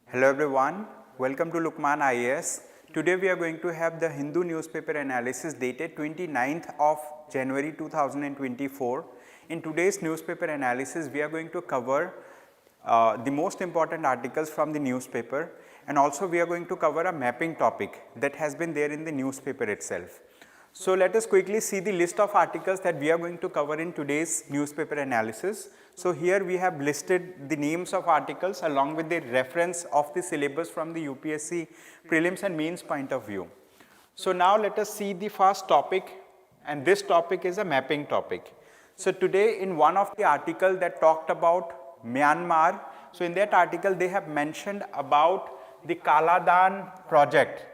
Hello everyone, welcome to Lukmaan IAS. Today we are going to have the Hindu newspaper analysis dated 29th of January 2024. In today's newspaper analysis, we are going to cover the most important articles from the newspaper, and also we are going to cover a mapping topic that has been there in the newspaper itself. So let us quickly see the list of articles that we are going to cover in today's newspaper analysis. So here we have listed the names of articles along with the reference of the syllabus from the UPSC Prelims and Mains point of view. So now let us see the first topic, and this topic is a mapping topic. So today in one of the articles that talked about Myanmar, so in that article they have mentioned about the Kaladan project,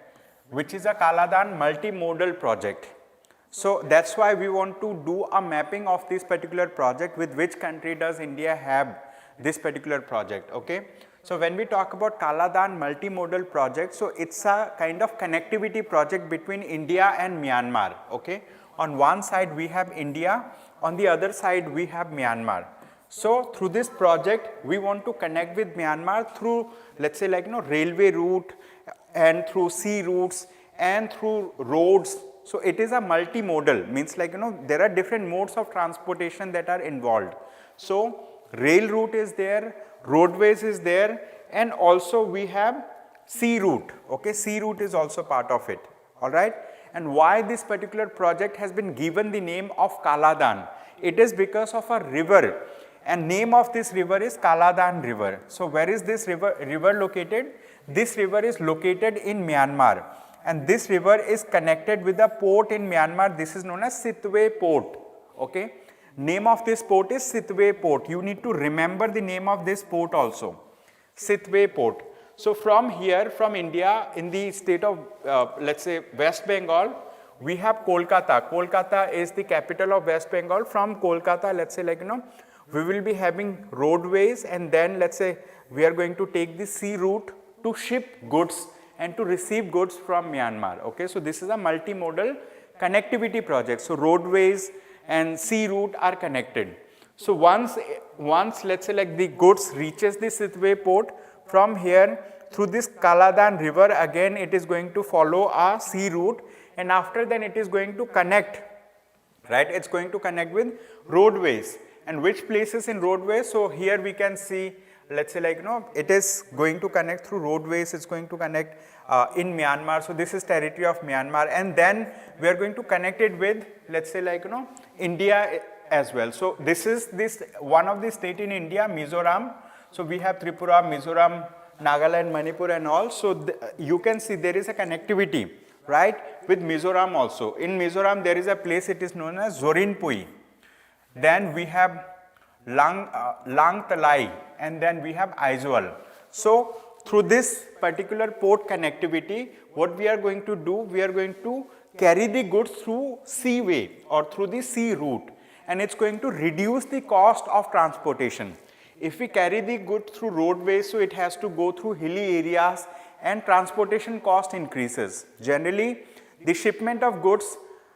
which is a Kaladan multimodal project. So that's why we want to do a mapping of this particular project, with which country does India have this particular project, okay. So when we talk about Kaladan multimodal project, so it's a kind of connectivity project between India and Myanmar, okay. On one side we have India, on the other side we have Myanmar. So through this project we want to connect with Myanmar through, let's say, like railway route and through sea routes and through roads. So it is a multimodal, means like there are different modes of transportation that are involved. So rail route is there, roadways is there, and also we have sea route, okay. Sea route is also part of it, alright. And why this particular project has been given the name of Kaladan? It is because of a river, and name of this river is Kaladan river. So where is this river located? This river is located in Myanmar, and this river is connected with a port in Myanmar. This is known as Sitwe port, okay. Name of this port is Sitwe port. You need to remember the name of this port also, Sitwe port. So from here, from India, in the state of let's say West Bengal, we have Kolkata. Kolkata is the capital of West Bengal. From Kolkata, let's say, like we will be having roadways, and then let's say we are going to take the sea route to ship goods and to receive goods from Myanmar, okay. So this is a multimodal connectivity project. So roadways and sea route are connected. So once let's say like the goods reaches the Sitwe port, from here through this Kaladan river, again it is going to follow a sea route, and after then it is going to connect, right. It's going to connect with roadways. And which places in roadways? So here we can see, let's say like it is going to connect through roadways. It's going to connect in Myanmar. So this is territory of Myanmar, and then we are going to connect it with, let's say like India as well. So this is one of the state in India, Mizoram. So we have Tripura, Mizoram, Nagaland, Manipur and all. So you can see there is a connectivity, right, with Mizoram also. In Mizoram there is a place, it is known as Zorinpui. Then we have Langtalai, and then we have Aizawl. So through this particular port connectivity, what we are going to do, we are going to carry the goods through seaway or through the sea route, and it's going to reduce the cost of transportation. If we carry the goods through roadways, so it has to go through hilly areas and transportation cost increases. Generally, the shipment of goods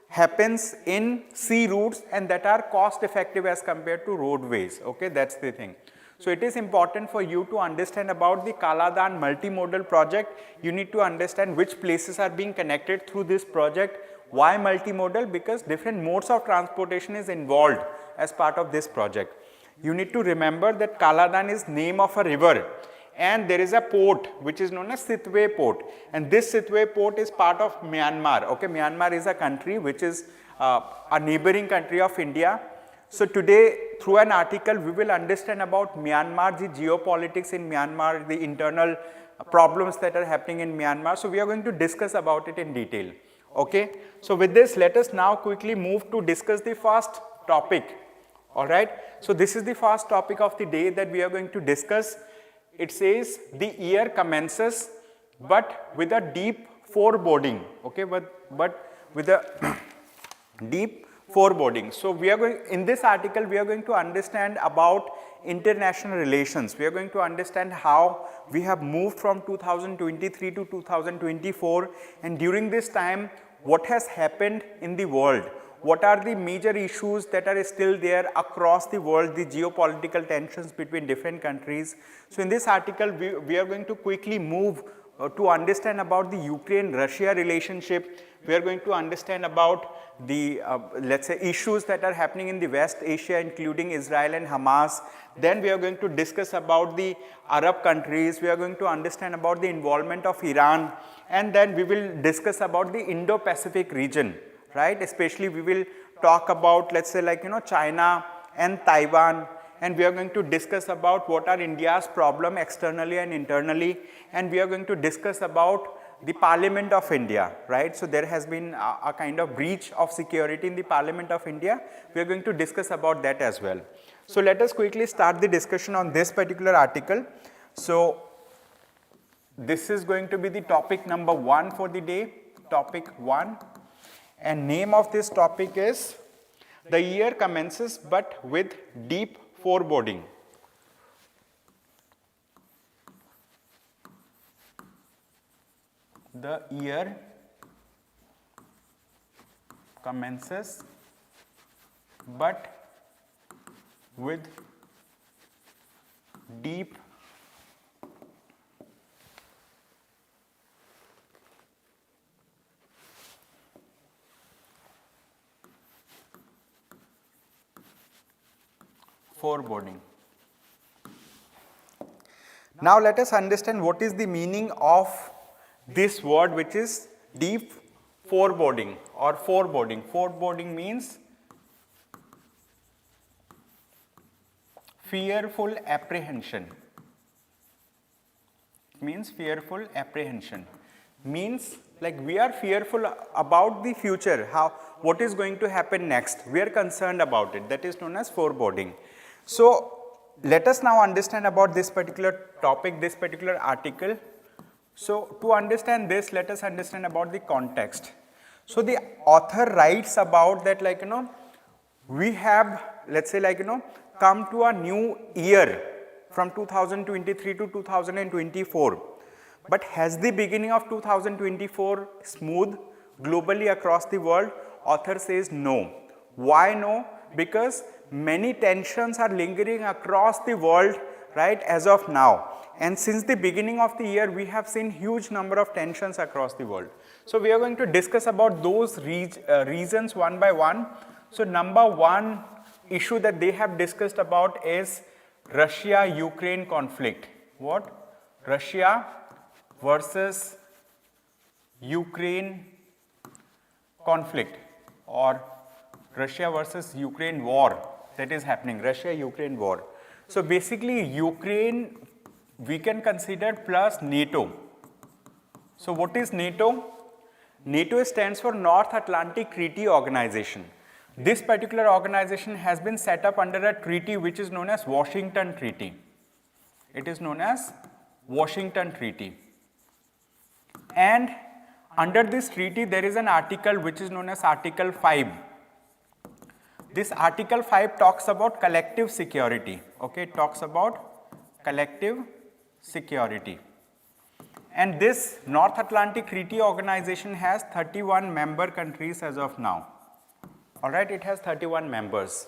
happens in sea routes, and that are cost effective as compared to roadways, okay. That's the thing. So it is important for you to understand about the Kaladan multimodal project. You need to understand which places are being connected through this project. Why multimodal? Because different modes of transportation is involved as part of this project. You need to remember that Kaladan is name of a river, and there is a port which is known as Sitwe port, and this Sitwe port is part of Myanmar, okay. Myanmar is a country which is a neighboring country of India. So today through an article we will understand about Myanmar, the geopolitics in Myanmar, the internal problems that are happening in Myanmar. So we are going to discuss about it in detail, okay. So with this, let us now quickly move to discuss the first topic, alright. So this is the first topic of the day that we are going to discuss. It says the year commences but with a deep foreboding, okay, but with a deep foreboding. So we are going, in this article we are going to understand about international relations. We are going to understand how we have moved from 2023 to 2024, and during this time what has happened in the world, what are the major issues that are still there across the world, the geopolitical tensions between different countries. So in this article, we are going to quickly move to understand about the Ukraine-Russia relationship. We are going to understand about the let's say issues that are happening in the West Asia, including Israel and Hamas. Then we are going to discuss about the Arab countries. We are going to understand about the involvement of Iran, and then we will discuss about the Indo-Pacific region, right? Especially we will talk about, let's say, like, China and Taiwan, and we are going to discuss about what are India's problem externally and internally, and we are going to discuss about the Parliament of India, right? So there has been a kind of breach of security in the Parliament of India. We are going to discuss about that as well. So let us quickly start the discussion on this particular article. So this is going to be the topic number 1 for the day, topic 1, and name of this topic is "The Year Commences But with Deep Foreboding." The year commences but with deep foreboding. Now let us understand what is the meaning of this word, which is deep foreboding or foreboding. Foreboding means fearful apprehension. Means fearful apprehension. Means like we are fearful about the future, what is going to happen next. We are concerned about it. That is known as foreboding. So let us now understand about this particular topic, this particular article. So to understand this, let us understand about the context. So the author writes about that, like, we have, let's say, like, come to a new year from 2023 to 2024. But has the beginning of 2024 smooth globally across the world? Author says no. Why no? Because many tensions are lingering across the world, right, as of now. And since the beginning of the year, we have seen huge number of tensions across the world. So we are going to discuss about those reasons one by one. So number one issue that they have discussed about is Russia-Ukraine conflict. What? Russia versus Ukraine conflict, or Russia versus Ukraine war that is happening, Russia-Ukraine war. So basically Ukraine we can consider plus NATO. So what is NATO? NATO stands for North Atlantic Treaty Organization. This particular organization has been set up under a treaty which is known as Washington Treaty. It is known as Washington Treaty. And under this treaty there is an article which is known as Article 5. This Article 5 talks about collective security. Okay, it talks about collective security. And this North Atlantic Treaty Organization has 31 member countries as of now. Alright, it has 31 members.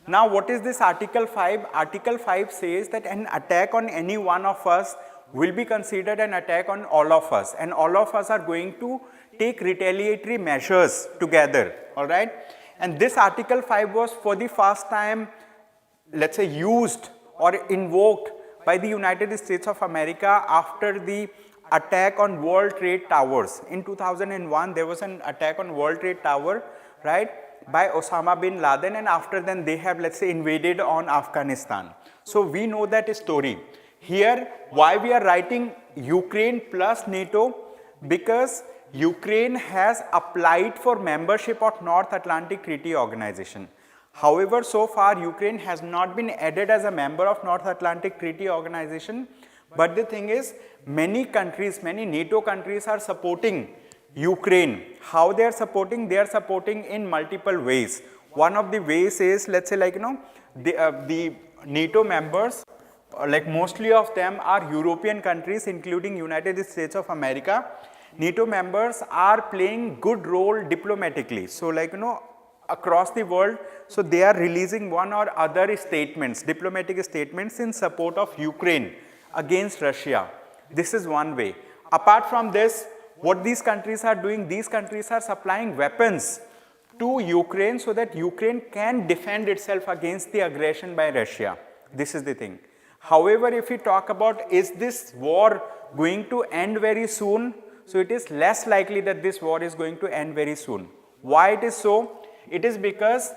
Now what is this Article 5? Article 5 says that an attack on any one of us will be considered an attack on all of us, and all of us are going to take retaliatory measures together. Alright. And this Article 5 was for the first time, let's say, used or invoked by the United States of America after the attack on World Trade Towers. In 2001, there was an attack on World Trade Tower, right, by Osama bin Laden, and after then they have, let's say, invaded on Afghanistan. So we know that story. Here, why we are writing Ukraine plus NATO? Because Ukraine has applied for membership of North Atlantic Treaty Organization. However, so far Ukraine has not been added as a member of North Atlantic Treaty Organization. But the thing is, many countries, many NATO countries are supporting Ukraine. How they are supporting? They are supporting in multiple ways. One of the ways is, let's say, like, the NATO members, like mostly of them are European countries, including United States of America. NATO members are playing good role diplomatically. So, like, across the world. So they are releasing one or other statements, diplomatic statements in support of Ukraine against Russia. This is one way. Apart from this, what these countries are doing, these countries are supplying weapons to Ukraine so that Ukraine can defend itself against the aggression by Russia. This is the thing. However, if we talk about is this war going to end very soon, so it is less likely that this war is going to end very soon. Why it is so? It is because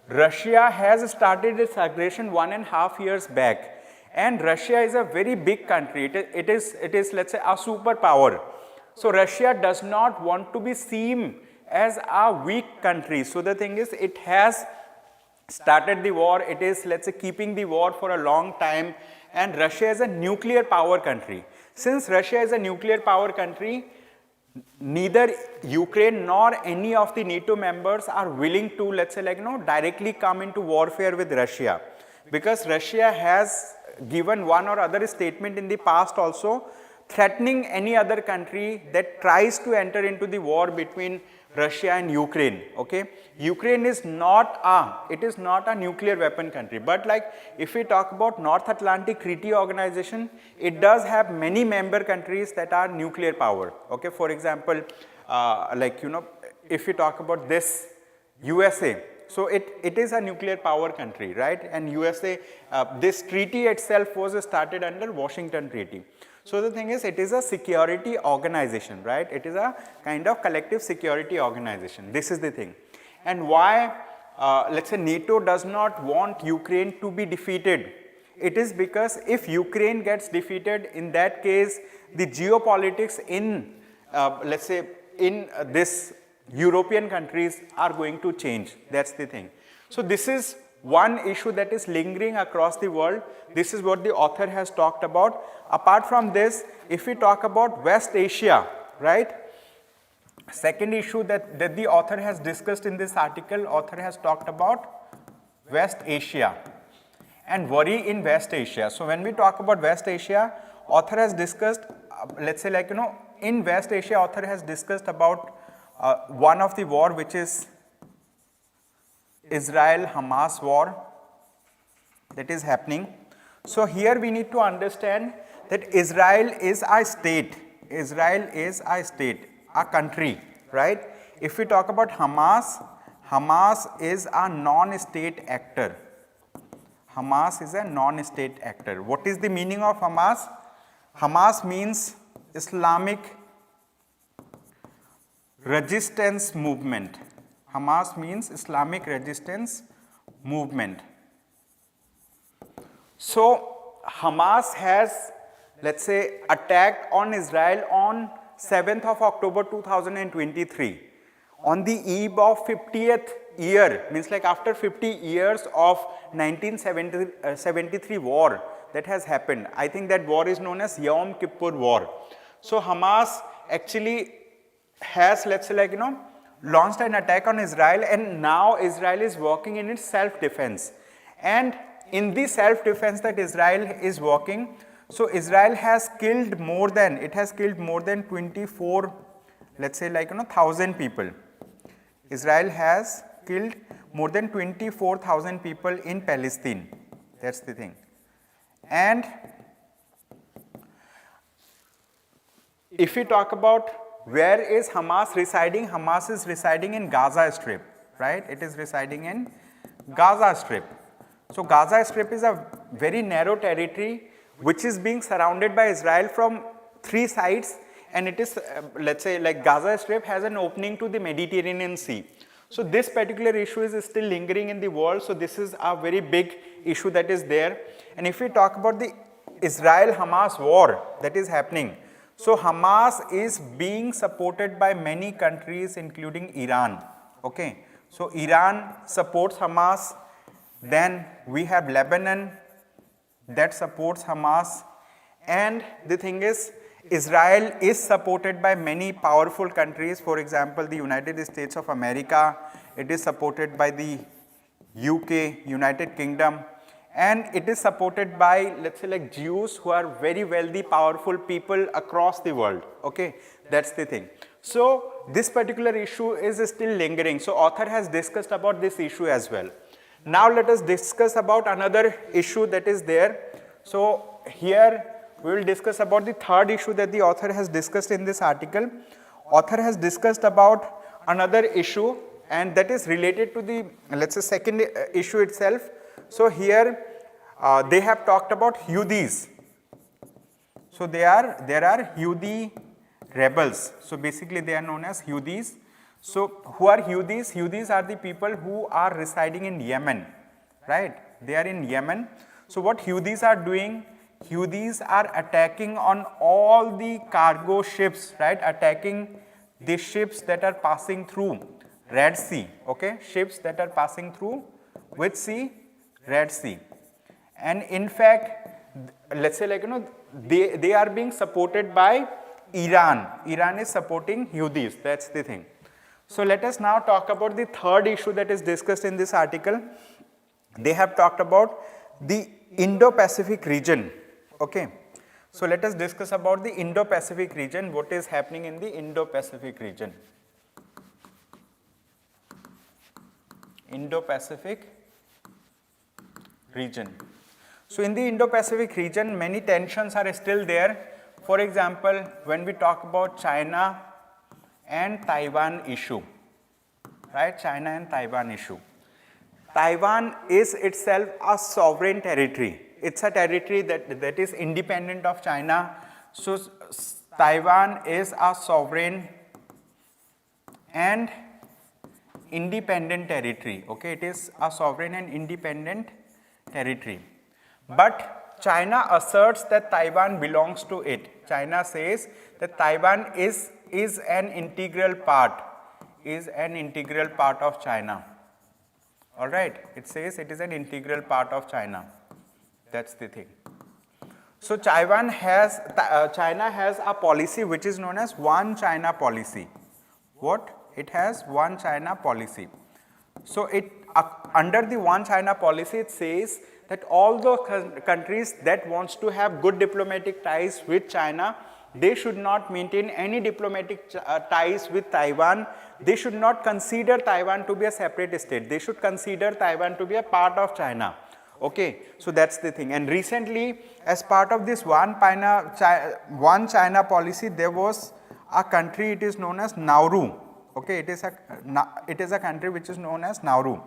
Russia has started its aggression 1.5 years back, and Russia is a very big country. It is let's say a superpower. So Russia does not want to be seen as a weak country. So the thing is, it has started the war. It is, let's say, keeping the war for a long time, and Russia is a nuclear power country. Since Russia is a nuclear power country, neither Ukraine nor any of the NATO members are willing to, let's say, directly come into warfare with Russia, because Russia has given one or other statement in the past also threatening any other country that tries to enter into the war between Russia and Ukraine. Okay, Ukraine is not a nuclear weapon country, but like if we talk about North Atlantic Treaty Organization, it does have many member countries that are nuclear power. Okay, for example, if we talk about this USA, so it is a nuclear power country, right? And USA, this treaty itself was started under Washington Treaty. So the thing is, it is a security organization, right? It is a kind of collective security organization. This is the thing. And why, let's say, NATO does not want Ukraine to be defeated? It is because if Ukraine gets defeated, in that case, the geopolitics in, let's say, in this European countries are going to change. That's the thing. So this is one issue that is lingering across the world. This is what the author has talked about. Apart from this, if we talk about West Asia, right? Second issue that the author has discussed in this article, author has talked about West Asia and worry in West Asia. So when we talk about West Asia, author has discussed, let's say, in West Asia, author has discussed about one of the war, which is Israel-Hamas war that is happening. So here we need to understand that Israel is a state. Israel is a state, a country, right? If we talk about Hamas, Hamas is a non-state actor. Hamas is a non-state actor. What is the meaning of Hamas? Hamas means Islamic resistance movement. Hamas means Islamic resistance movement. So Hamas has, let's say, attacked on Israel on 7th of October 2023. On the eve of 50th year, means like after 50 years of 1973 war that has happened. I think that war is known as Yom Kippur War. So Hamas actually has, let's say, launched an attack on Israel, and now Israel is working in its self-defense. And in the self-defense that Israel is working, so Israel has killed more than 24, let's say, 1,000 people. Israel has killed more than 24,000 people in Palestine. That's the thing. And if we talk about where is Hamas residing? Hamas is residing in Gaza Strip, right? It is residing in Gaza Strip. So Gaza Strip is a very narrow territory which is being surrounded by Israel from 3 sides, and it is, let's say, like Gaza Strip has an opening to the Mediterranean Sea. So this particular issue is still lingering in the world. So this is a very big issue that is there. And if we talk about the Israel-Hamas war that is happening, so Hamas is being supported by many countries, including Iran. Okay, so Iran supports Hamas. Then we have Lebanon that supports Hamas. And the thing is, Israel is supported by many powerful countries. For example, the United States of America. It is supported by the UK, United Kingdom. And it is supported by, let's say, like Jews who are very wealthy, powerful people across the world. Okay, that's the thing. So this particular issue is still lingering. So author has discussed about this issue as well. Now let us discuss about another issue that is there. So here we will discuss about the third issue that the author has discussed in this article. Author has discussed about another issue, and that is related to the, let's say, second issue itself. So here they have talked about Houthis. So there are Houthi rebels. So basically they are known as Houthis. So who are Houthis? Houthis are the people who are residing in Yemen, right? They are in Yemen. So what Houthis are doing? Houthis are attacking on all the cargo ships, right? Attacking the ships that are passing through Red Sea, okay? Ships that are passing through which sea? Red Sea. And in fact, let's say, like, they are being supported by Iran. Iran is supporting Houthis, that's the thing. So let us now talk about the third issue that is discussed in this article. They have talked about the Indo-Pacific region, okay. So let us discuss about the Indo-Pacific region, what is happening in the Indo-Pacific region. Indo-Pacific region. So in the Indo-Pacific region, many tensions are still there. For example, when we talk about China and Taiwan issue, right? China and Taiwan issue. Taiwan is itself a sovereign territory. It's a territory that is independent of China. So Taiwan is a sovereign and independent territory, okay? It is a sovereign and independent territory. But China asserts that Taiwan belongs to it. China says that Taiwan is an integral part of China. All right, it says it is an integral part of China. That's the thing. So China has a policy which is known as One China policy. What? It has One China policy. So under the One China policy, it says that all the countries that wants to have good diplomatic ties with China, they should not maintain any diplomatic ties with Taiwan. They should not consider Taiwan to be a separate state. They should consider Taiwan to be a part of China. Okay, so that's the thing. And recently, as part of this One China policy, there was a country, it is known as Nauru. Okay, it is a country which is known as Nauru.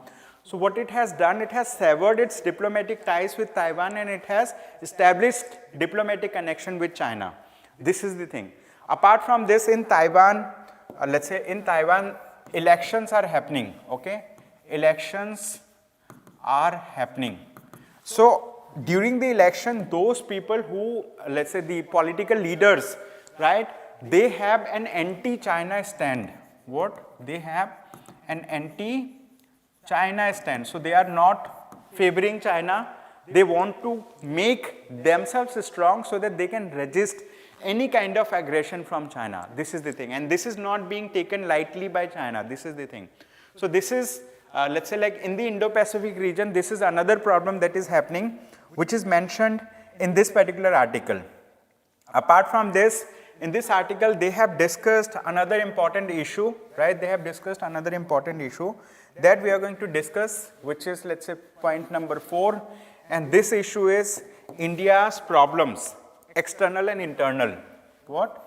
So what it has done, it has severed its diplomatic ties with Taiwan and it has established diplomatic connection with China. This is the thing. Apart from this, in Taiwan, let's say in Taiwan, elections are happening, okay? Elections are happening. So during the election, those people who, let's say the political leaders, right, they have an anti-China stand. What? They have an anti-China stand. So they are not favoring China. They want to make themselves strong so that they can resist any kind of aggression from China. This is the thing. And this is not being taken lightly by China. This is the thing. So this is, let's say, like in the Indo-Pacific region, this is another problem that is happening, which is mentioned in this particular article. Apart from this, in this article, they have discussed another important issue, right? They have discussed another important issue that we are going to discuss, which is, let's say, point number 4. And this issue is India's problems, external and internal. What?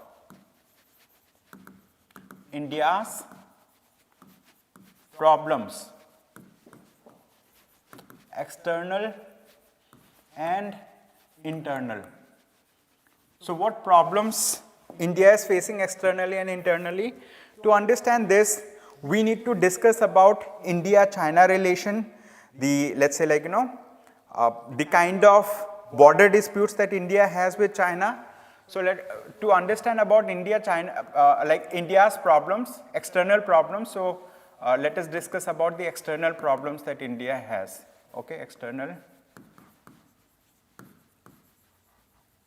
India's problems, external and internal. So what problems India is facing externally and internally? To understand this, we need to discuss about India-China relation, the, let's say, like, the kind of border disputes that India has with China. So to understand about India-China, like India's problems, external problems, so let us discuss about the external problems that India has. Okay, external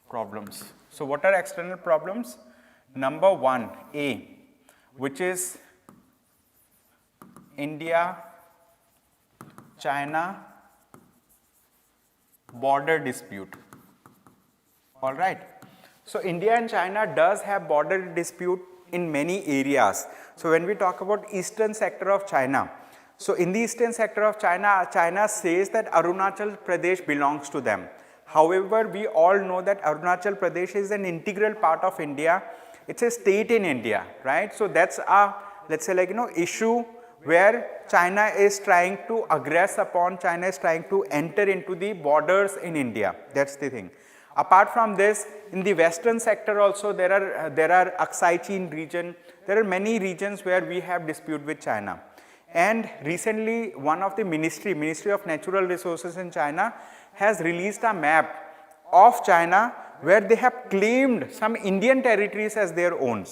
problems. So what are external problems? Number 1, A, which is India-China border dispute. All right. So India and China does have border dispute in many areas. So when we talk about eastern sector of China, so in the eastern sector of China, China says that Arunachal Pradesh belongs to them. However, we all know that Arunachal Pradesh is an integral part of India. It's a state in India, right? So that's a, let's say, issue where China is trying to aggress upon, China is trying to enter into the borders in India. That's the thing. Apart from this, in the western sector also there are Aksai Chin region. There are many regions where we have dispute with China. And recently, one of the Ministry of Natural Resources in China has released a map of China where they have claimed some Indian territories as their own.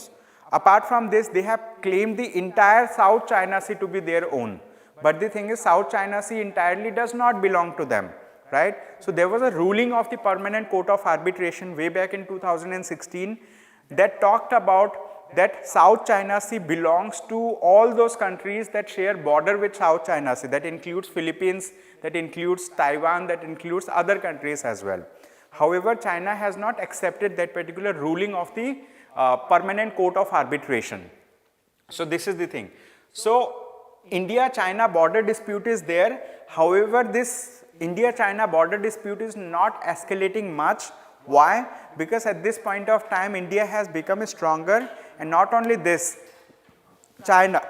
Apart from this, they have claimed the entire South China Sea to be their own. But the thing is, South China Sea entirely does not belong to them, right? So there was a ruling of the Permanent Court of Arbitration way back in 2016 that talked about that South China Sea belongs to all those countries that share border with South China Sea. That includes Philippines, that includes Taiwan, that includes other countries as well. However, China has not accepted that particular ruling of the Permanent Court of Arbitration. So this is the thing. So India-China border dispute is there. However, this India-China border dispute is not escalating much. Why? Because at this point of time, India has become stronger, and not only this, China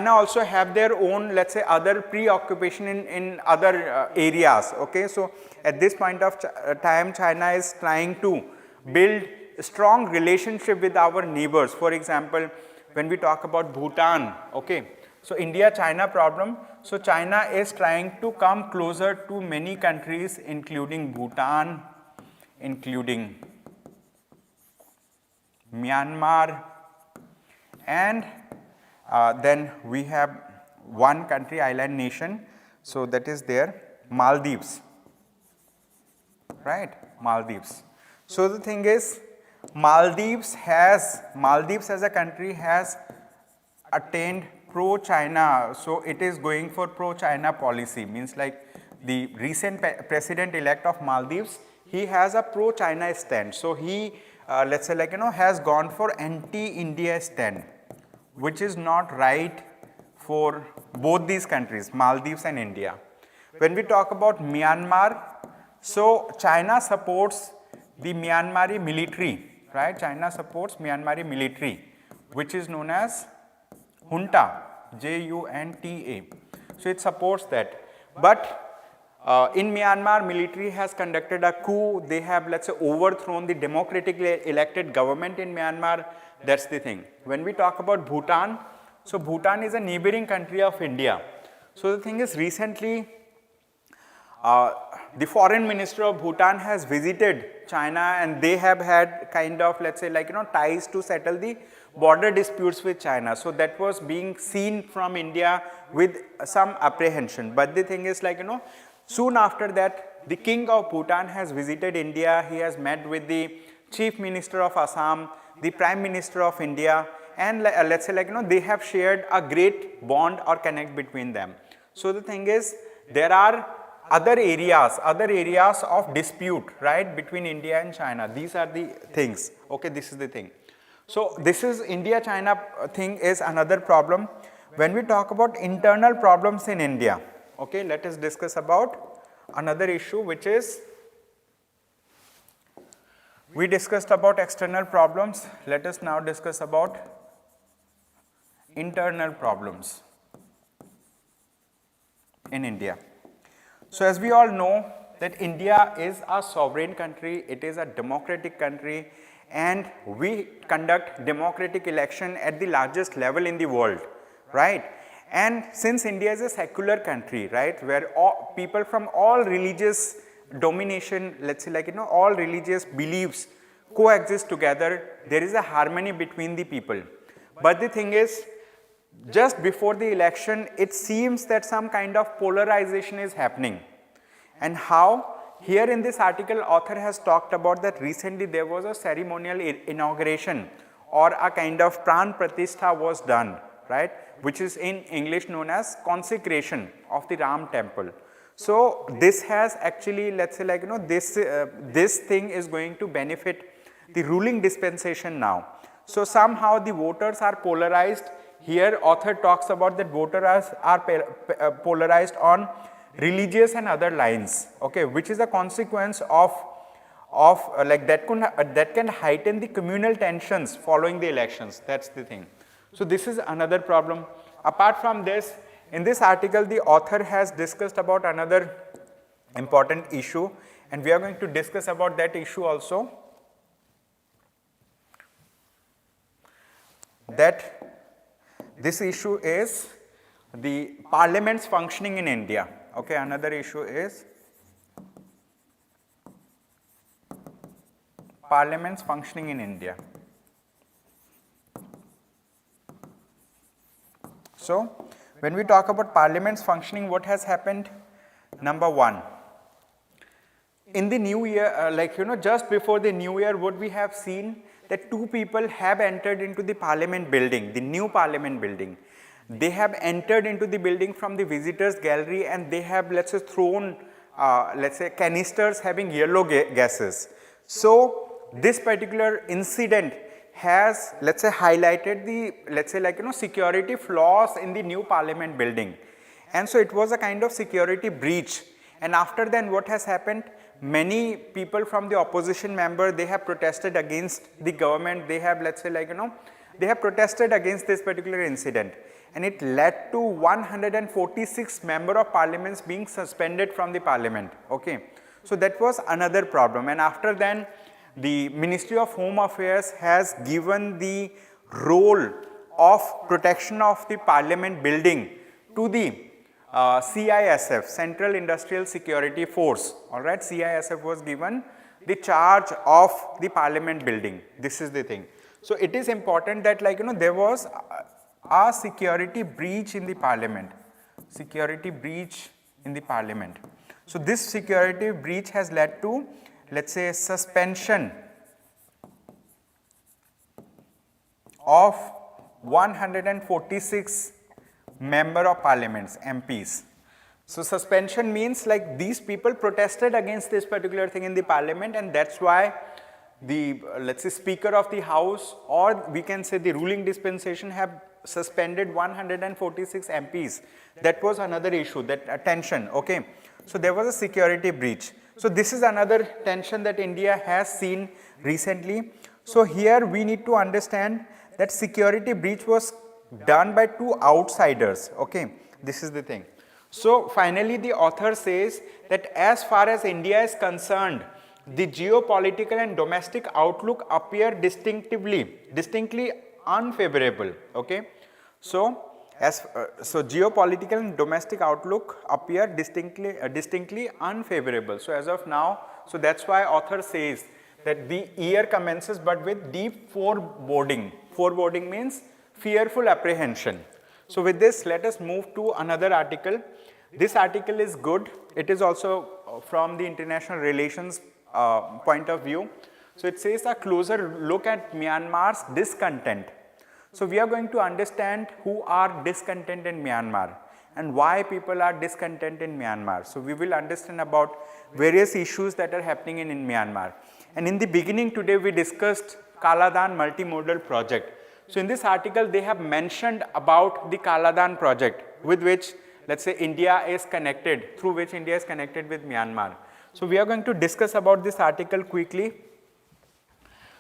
also have their own, let's say, other preoccupation in other areas. Okay, so at this point of time, China is trying to build a strong relationship with our neighbors. For example, when we talk about Bhutan, okay, so India-China problem. So China is trying to come closer to many countries, including Bhutan, including Myanmar, and then we have one country, island nation, so that is there, Maldives, right? Maldives. So the thing is, Maldives as a country has attained pro-China, so it is going for pro-China policy, means like the recent president-elect of Maldives, he has a pro-China stand. So he, let's say, has gone for anti-India stand, which is not right for both these countries, Maldives and India. When we talk about Myanmar, so China supports the Myanmari military, right? China supports Myanmari military, which is known as junta, Junta. So it supports that. But in Myanmar, military has conducted a coup. They have, let's say, overthrown the democratically elected government in Myanmar. That's the thing. When we talk about Bhutan, so Bhutan is a neighboring country of India. So the thing is, recently, the foreign minister of Bhutan has visited China, and they have had kind of, let's say, ties to settle the border disputes with China. So that was being seen from India with some apprehension. But the thing is, soon after that, the king of Bhutan has visited India. He has met with the chief minister of Assam, the prime minister of India, and let's say, they have shared a great bond or connect between them. So the thing is, there are other areas of dispute, right, between India and China. These are the things. Okay, this is the thing. So this is India-China thing is another problem. When we talk about internal problems in India, okay, let us discuss about another issue, which is, we discussed about external problems. Let us now discuss about internal problems in India. So as we all know that India is a sovereign country, it is a democratic country, and we conduct democratic election at the largest level in the world, right? And since India is a secular country, right, where all people from all religious domination, let's say, all religious beliefs coexist together, there is a harmony between the people. But the thing is, just before the election, it seems that some kind of polarization is happening. And how? Here in this article, author has talked about that recently there was a ceremonial inauguration, or a kind of pran pratishtha was done, right, which is in English known as consecration of the Ram temple. So this has actually, let's say, this thing is going to benefit the ruling dispensation now. So somehow the voters are polarized. Here author talks about that voters are polarized on religious and other lines, okay, which is a consequence of like that can heighten the communal tensions following the elections. That's the thing. So this is another problem. Apart from this, in this article the author has discussed about another important issue, and we are going to discuss about that issue also. That this issue is the parliaments functioning in India. Okay, another issue is parliaments functioning in India. So, when we talk about parliaments functioning, what has happened? Number one, in the new year, just before the new year, what we have seen that two people have entered into the parliament building, the new parliament building. They have entered into the building from the visitors gallery, and they have, let's say, thrown, canisters having yellow gases. So this particular incident has, let's say, highlighted the, security flaws in the new parliament building. And so it was a kind of security breach. And after then what has happened? Many people from the opposition member, they have protested against the government. They have, they have protested against this particular incident. And it led to 146 member of parliaments being suspended from the parliament. Okay. So that was another problem. And after then, the Ministry of Home Affairs has given the role of protection of the parliament building to the CISF, Central Industrial Security Force. Alright, CISF was given the charge of the parliament building. This is the thing. So it is important that, there was a security breach in the parliament. Security breach in the parliament. So this security breach has led to, let's say, suspension of 146 member of parliaments, MPs. So suspension means like these people protested against this particular thing in the parliament, and that's why the, let's say, Speaker of the House, or we can say the ruling dispensation, have suspended 146 MPs. That was another issue, that tension, okay. So there was a security breach. So this is another tension that India has seen recently. So here we need to understand that security breach was done by two outsiders, okay. This is the thing. So finally the author says that as far as India is concerned, the geopolitical and domestic outlook appear distinctly unfavorable, okay. So geopolitical and domestic outlook appear distinctly unfavorable. So as of now, so that's why author says that the year commences but with deep foreboding. Foreboding means fearful apprehension. So with this, let us move to another article. This article is good. It is also from the international relations point of view. So it says a closer look at Myanmar's discontent. So we are going to understand who are discontent in Myanmar and why people are discontent in Myanmar. So we will understand about various issues that are happening in Myanmar. And in the beginning today we discussed Kaladan multimodal project. So in this article they have mentioned about the Kaladan project with which, let's say, India is connected, through which India is connected with Myanmar. So we are going to discuss about this article quickly.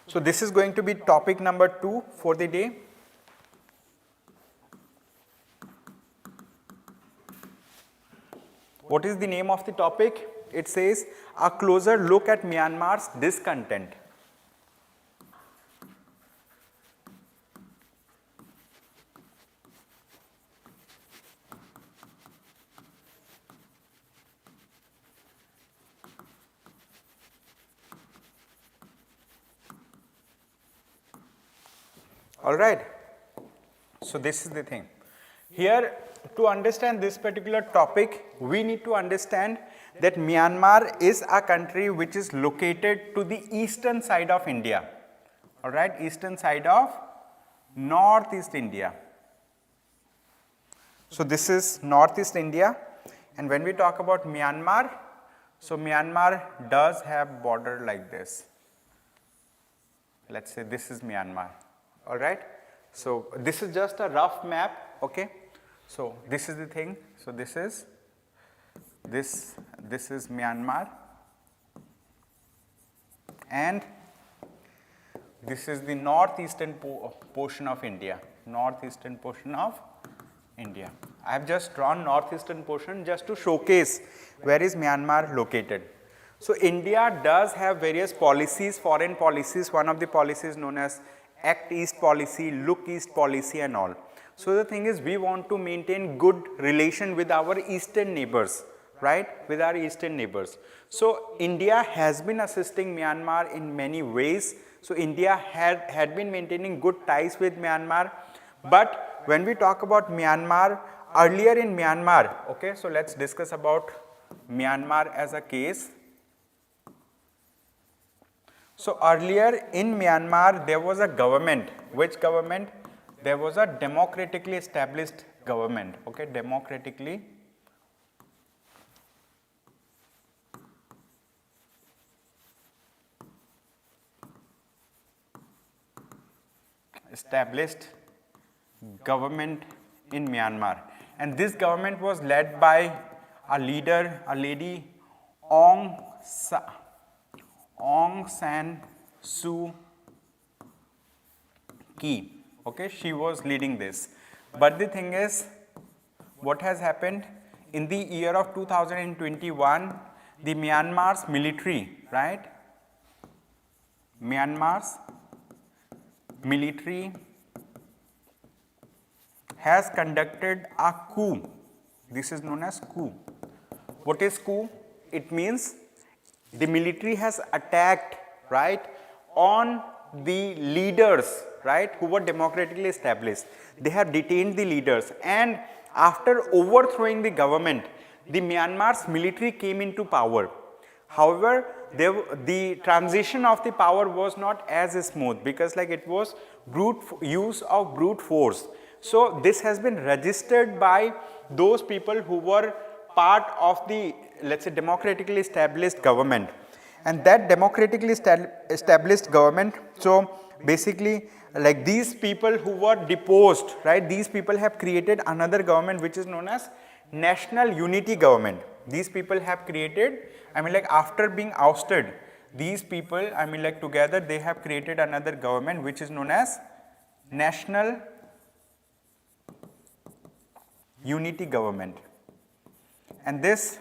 So this is going to be topic number 2 for the day. What is the name of the topic? It says a closer look at Myanmar's discontent. All right. So this is the thing. Here, to understand this particular topic, we need to understand that Myanmar is a country which is located to the eastern side of India. All right, eastern side of northeast India. So this is northeast India, and when we talk about Myanmar, so Myanmar does have border like this. Let's say this is Myanmar. all right. So this is just a rough map, okay. So this is the thing, so this is Myanmar, and this is the northeastern portion of India, northeastern portion of India. I have just drawn northeastern portion just to showcase where is Myanmar located. So India does have various policies, foreign policies. One of the policies known as Act East policy, Look East policy and all. So the thing is, we want to maintain good relation with our eastern neighbors, right, with our eastern neighbors. So India has been assisting Myanmar in many ways. So India had been maintaining good ties with Myanmar. But when we talk about Myanmar, earlier in Myanmar, okay, so let's discuss about Myanmar as a case. So earlier in Myanmar, there was a government. Which government? There was a democratically established government, okay, democratically established government in Myanmar, and this government was led by a leader, a lady, Aung San Suu Kyi. Okay, she was leading this. But the thing is, what has happened in the year of 2021, the Myanmar's military, right? Myanmar's military has conducted a coup. This is known as coup. What is coup? It means the military has attacked, right, on the leaders, right, who were democratically established. They have detained the leaders, and after overthrowing the government, the Myanmar's military came into power. However, the transition of the power was not as smooth, because like it was use of brute force. So this has been registered by those people who were part of the, let's say, democratically established government. And that democratically established government, so basically like these people who were deposed, right, these people have created another government which is known as National Unity Government. These people have created, I mean like after being ousted, these people, I mean like together they have created another government which is known as National Unity Government. And this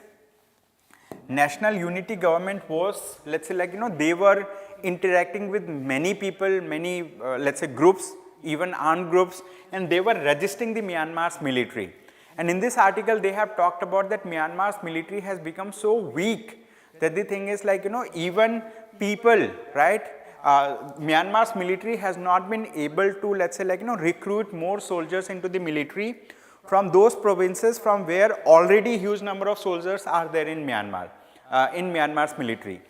National Unity Government was, let's say, like, you know, they were interacting with many people, many, let's say, groups, even armed groups, and they were registering the Myanmar's military. And in this article, they have talked about that Myanmar's military has become so weak that the thing is like, you know, even people, right, Myanmar's military has not been able to, let's say, like, you know, recruit more soldiers into the military from those provinces from where already huge number of soldiers are there in Myanmar, in Myanmar's military.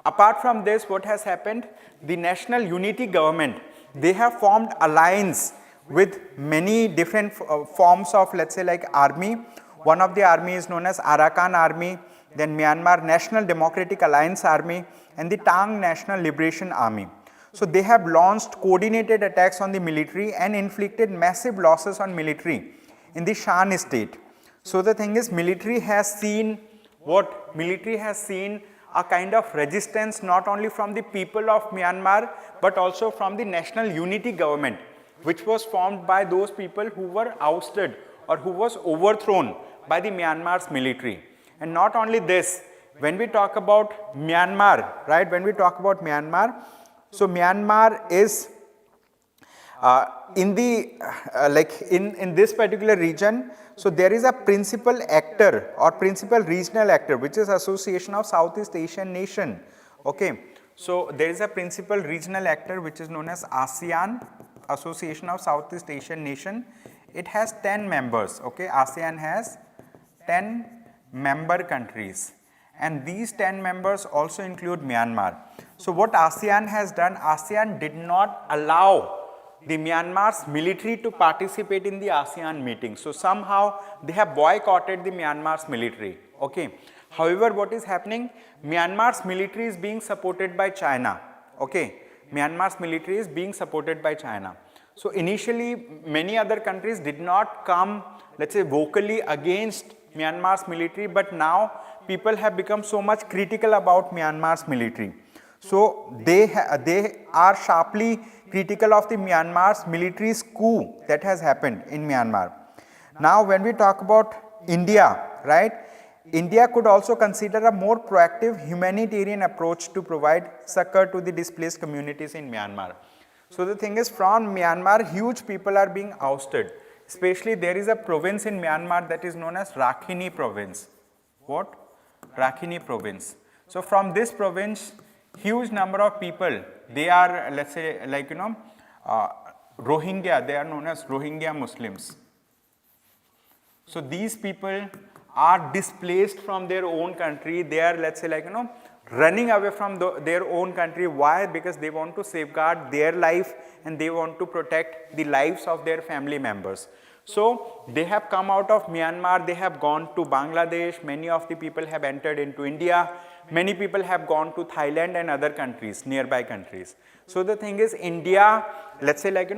Apart from this, what has happened? The National Unity Government, they have formed alliance with many different forms of, let's say, like army. One of the army is known as Arakan Army, then Myanmar National Democratic Alliance Army, and the Tang National Liberation Army. So they have launched coordinated attacks on the military and inflicted massive losses on military in the Shan state. So the thing is, military has seen what? Military has seen a kind of resistance not only from the people of Myanmar but also from the National Unity Government, which was formed by those people who were ousted or who was overthrown by the Myanmar's military. And not only this, when we talk about Myanmar, right, when we talk about Myanmar, so Myanmar is in the in this particular region, so there is a principal actor or principal regional actor which is Association of Southeast Asian Nation. Okay, so there is a principal regional actor which is known as ASEAN, Association of Southeast Asian Nation. It has 10 members. Okay, ASEAN has 10 member countries, and these 10 members also include Myanmar. So what ASEAN has done, ASEAN did not allow the Myanmar's military to participate in the ASEAN meeting. So somehow they have boycotted the Myanmar's military. Okay. However, what is happening? Myanmar's military is being supported by China. Okay. Myanmar's military is being supported by China. So initially many other countries did not come, let's say, vocally against Myanmar's military, but now people have become so much critical about Myanmar's military. So they are sharply critical of the Myanmar's military's coup that has happened in Myanmar. Now when we talk about India, right, India could also consider a more proactive humanitarian approach to provide succor to the displaced communities in Myanmar. So the thing is, from Myanmar, huge people are being ousted. Especially there is a province in Myanmar that is known as Rakhine province. What? Rakhine province. So from this province, huge number of people, they are, let's say, like, Rohingya, they are known as Rohingya Muslims. So these people are displaced from their own country. They are, let's say, like, running away from their own country. Why? Because they want to safeguard their life and they want to protect the lives of their family members. So they have come out of Myanmar, they have gone to Bangladesh, many of the people have entered into India, many people have gone to Thailand and other countries, nearby countries. So the thing is, India, let's say, like,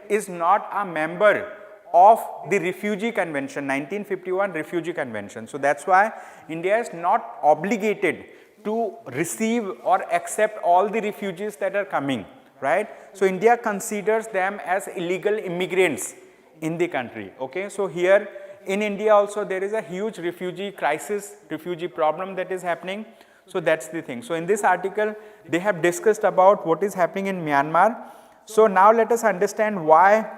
is not a member of the Refugee Convention, 1951 Refugee Convention. So that's why India is not obligated to receive or accept all the refugees that are coming, right? So India considers them as illegal immigrants in the country, okay? So here in India also there is a huge refugee crisis, refugee problem that is happening. So that's the thing. So in this article, they have discussed about what is happening in Myanmar. So now let us understand why,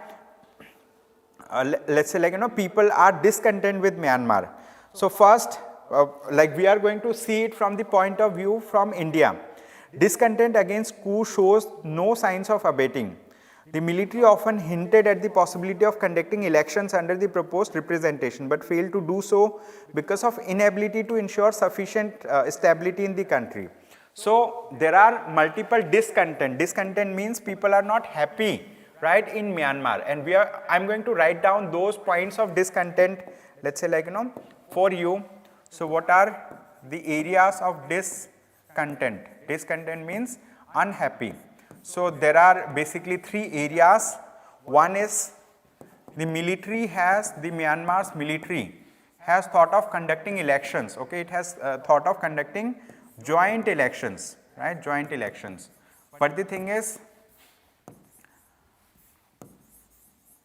let's say, like, people are discontent with Myanmar. So first, like, we are going to see it from the point of view from India. Discontent against coup shows no signs of abating. The military often hinted at the possibility of conducting elections under the proposed representation, but failed to do so because of inability to ensure sufficient stability in the country. So there are multiple discontent. Discontent means people are not happy, right, in Myanmar, and I'm going to write down those points of discontent, let's say, like, for you. So what are the areas of discontent? Discontent means unhappy. So there are basically three areas. One is the Myanmar's military has thought of conducting elections, okay? It has thought of conducting joint elections, right, joint elections. But the thing is,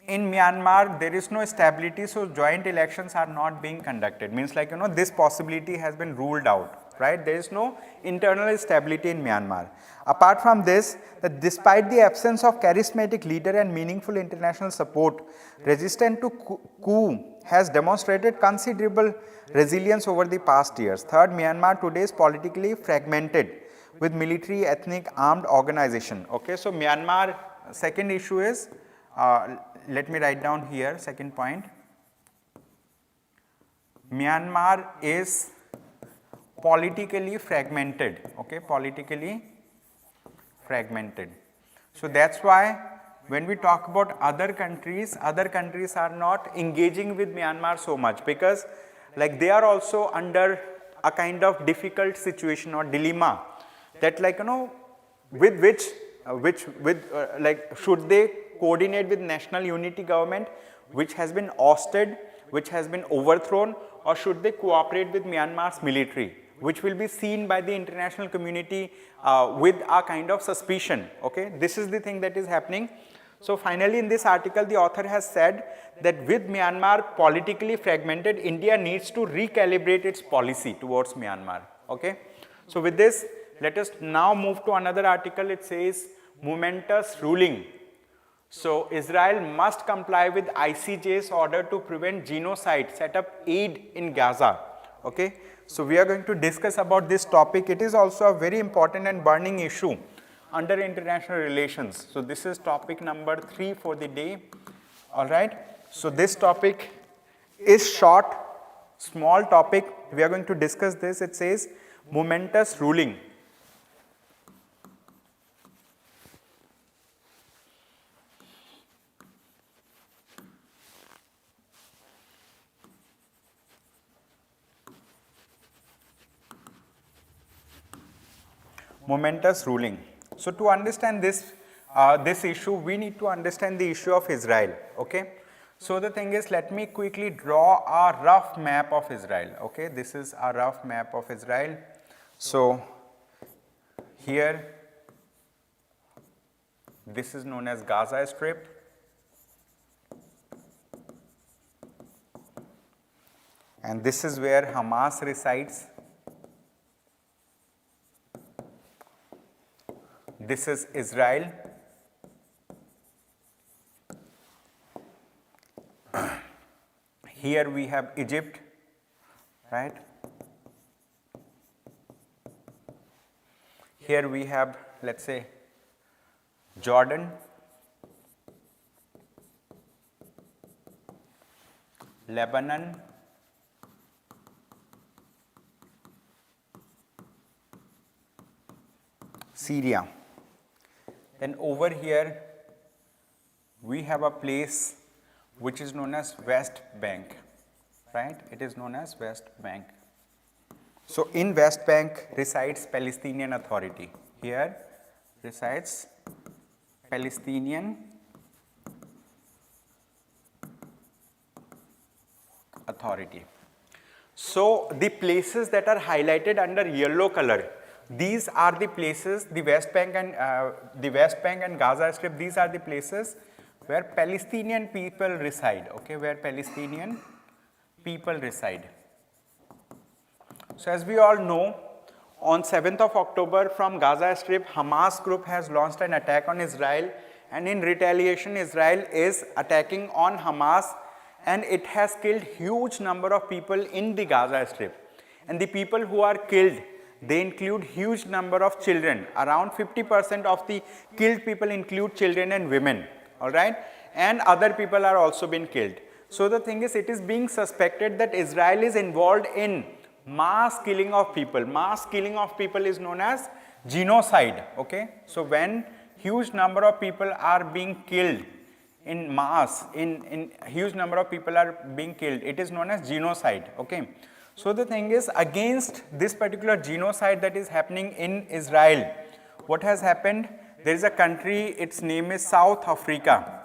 in Myanmar, there is no stability, so joint elections are not being conducted. Means, like, this possibility has been ruled out, right? There is no internal stability in Myanmar. Apart from this, that despite the absence of charismatic leader and meaningful international support, resistance to coup has demonstrated considerable resilience over the past years. Third, Myanmar today is politically fragmented with military, ethnic, armed organization. Okay, so Myanmar, second issue is, let me write down here, second point. Myanmar is politically fragmented, okay, politically fragmented. So that's why when we talk about other countries are not engaging with Myanmar so much, because, like, they are also under a kind of difficult situation or dilemma that, like, with like, should they coordinate with national unity government which has been ousted, which has been overthrown, or should they cooperate with Myanmar's military, which will be seen by the international community with a kind of suspicion, okay? This is the thing that is happening. So finally, in this article, the author has said that with Myanmar politically fragmented, India needs to recalibrate its policy towards Myanmar, okay? So with this, let us now move to another article. It says momentous ruling. So Israel must comply with ICJ's order to prevent genocide, set up aid in Gaza, okay? So we are going to discuss about this topic. It is also a very important and burning issue under international relations. So this is topic number 3 for the day, all right? So this topic is short, small topic. We are going to discuss this. It says momentous ruling. Momentous ruling. So to understand this, this issue, we need to understand the issue of Israel, okay. So the thing is, let me quickly draw a rough map of Israel, okay. This is a rough map of Israel. So here, this is known as Gaza Strip. And this is where Hamas resides. This is Israel. Here we have Egypt, right? Here we have, let's say, Jordan. Lebanon. Syria. Then over here we have a place which is known as West Bank, right? It is known as West Bank. So in West Bank resides Palestinian Authority. Here resides Palestinian Authority. So the places that are highlighted under yellow color, these are the places, the West Bank and Gaza Strip, these are the places where Palestinian people reside, okay, where Palestinian people reside. So as we all know, on 7th of October from Gaza Strip, Hamas group has launched an attack on Israel, and in retaliation Israel is attacking on Hamas, and it has killed huge number of people in the Gaza Strip. And the people who are killed, they include huge number of children. Around 50% of the killed people include children and women, all right, and other people are also been killed. So the thing is, it is being suspected that Israel is involved in mass killing of people. Mass killing of people is known as genocide, okay. So when huge number of people are being killed in mass, in huge number of people are being killed, it is known as genocide, okay. So the thing is, against this particular genocide that is happening in Israel, what has happened? There is a country, its name is South Africa.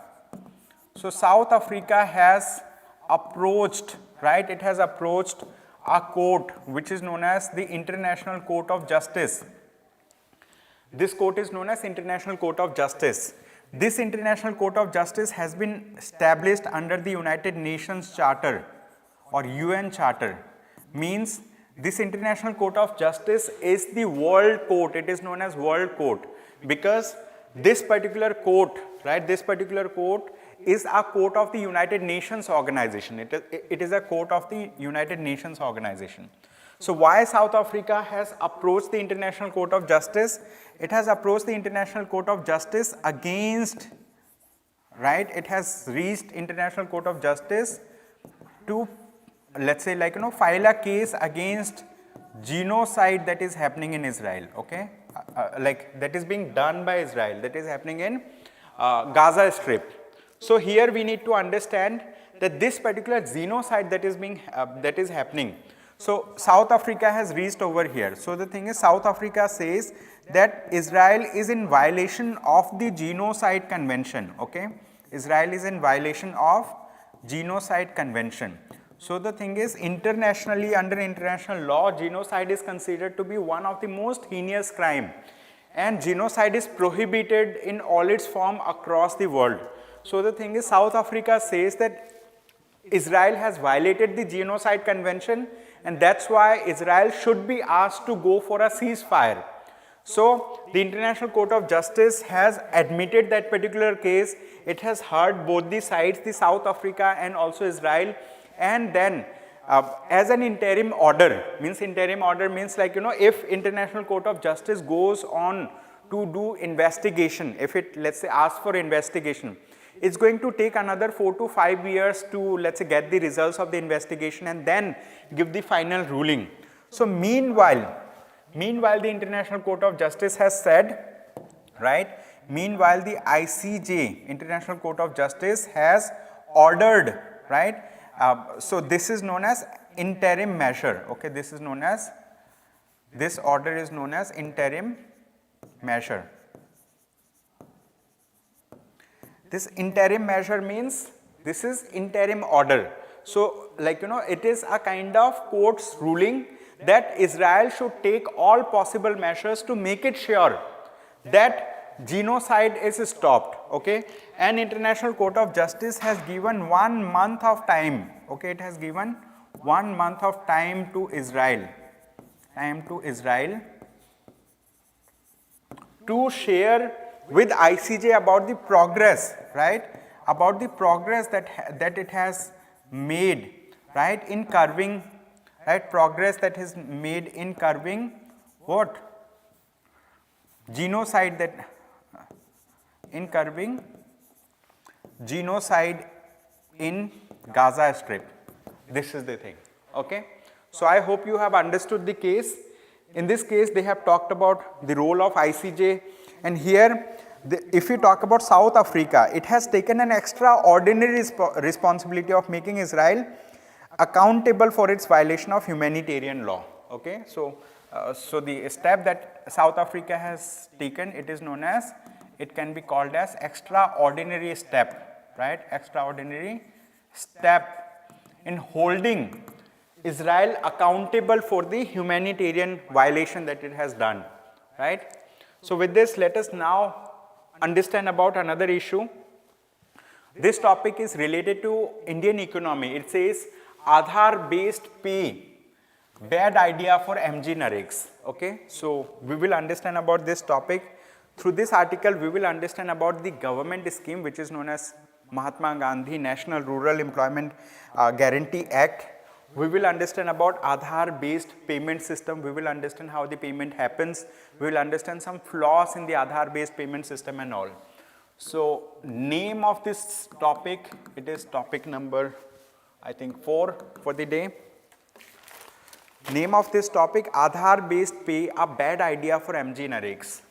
So South Africa has approached, right, it has approached a court which is known as the International Court of Justice. This court is known as International Court of Justice. This International Court of Justice has been established under the United Nations Charter or UN Charter. Means this International Court of Justice is the world court. It is known as world court because this particular court, right, this particular court is a court of the United Nations organization. It is a court of the United Nations organization. So why South Africa has approached the International Court of Justice? It has approached the International Court of Justice against, right, it has reached International Court of Justice to, let's say, like, file a case against genocide that is happening in Israel, okay, like that is being done by Israel, that is happening in Gaza Strip. So here we need to understand that this particular genocide that is happening. So South Africa has reached over here. So the thing is, South Africa says that Israel is in violation of the Genocide Convention, okay. Israel is in violation of Genocide Convention. So the thing is, internationally, under international law, genocide is considered to be one of the most heinous crime, and genocide is prohibited in all its form across the world. So the thing is, South Africa says that Israel has violated the Genocide Convention, and that's why Israel should be asked to go for a ceasefire. So the International Court of Justice has admitted that particular case. It has heard both the sides, the South Africa and also Israel, and then as an interim order means like, if International Court of Justice goes on to do investigation, if it, let's say, asks for investigation, it's going to take another 4 to 5 years to, let's say, get the results of the investigation and then give the final ruling. So meanwhile the International Court of Justice has said, right, meanwhile the ICJ, International Court of Justice, has ordered, right, so this is known as interim measure, okay, this order is known as interim measure. This interim measure means this is interim order. So like it is a kind of court's ruling that Israel should take all possible measures to make it sure that genocide is stopped, okay. And International Court of Justice has given 1 month of time, okay, it has given 1 month of time to Israel, to share with ICJ about the progress, right, about the progress that it has made, right, in curbing, right, progress that is made in curbing what? Genocide, that in curbing genocide in Gaza Strip. This is the thing, okay. So I hope you have understood the case. In this case, they have talked about the role of ICJ, and here if you talk about South Africa, it has taken an extraordinary responsibility of making Israel accountable for its violation of humanitarian law, okay. So the step that South Africa has taken, it is known as, it can be called as extraordinary step, right, extraordinary step in holding Israel accountable for the humanitarian violation that it has done, right. So with this, let us now understand about another issue. This topic is related to Indian economy. It says Aadhaar based pay, bad idea for MG Nareks, okay. So we will understand about this topic. Through this article, we will understand about the government scheme which is known as Mahatma Gandhi National Rural Employment Guarantee Act. We will understand about Aadhaar based payment system. We will understand how the payment happens. We will understand some flaws in the Aadhaar based payment system and all. So name of this topic, it is topic number I think 4 for the day. Name of this topic, Aadhaar based pay, a bad idea for MG Nareks.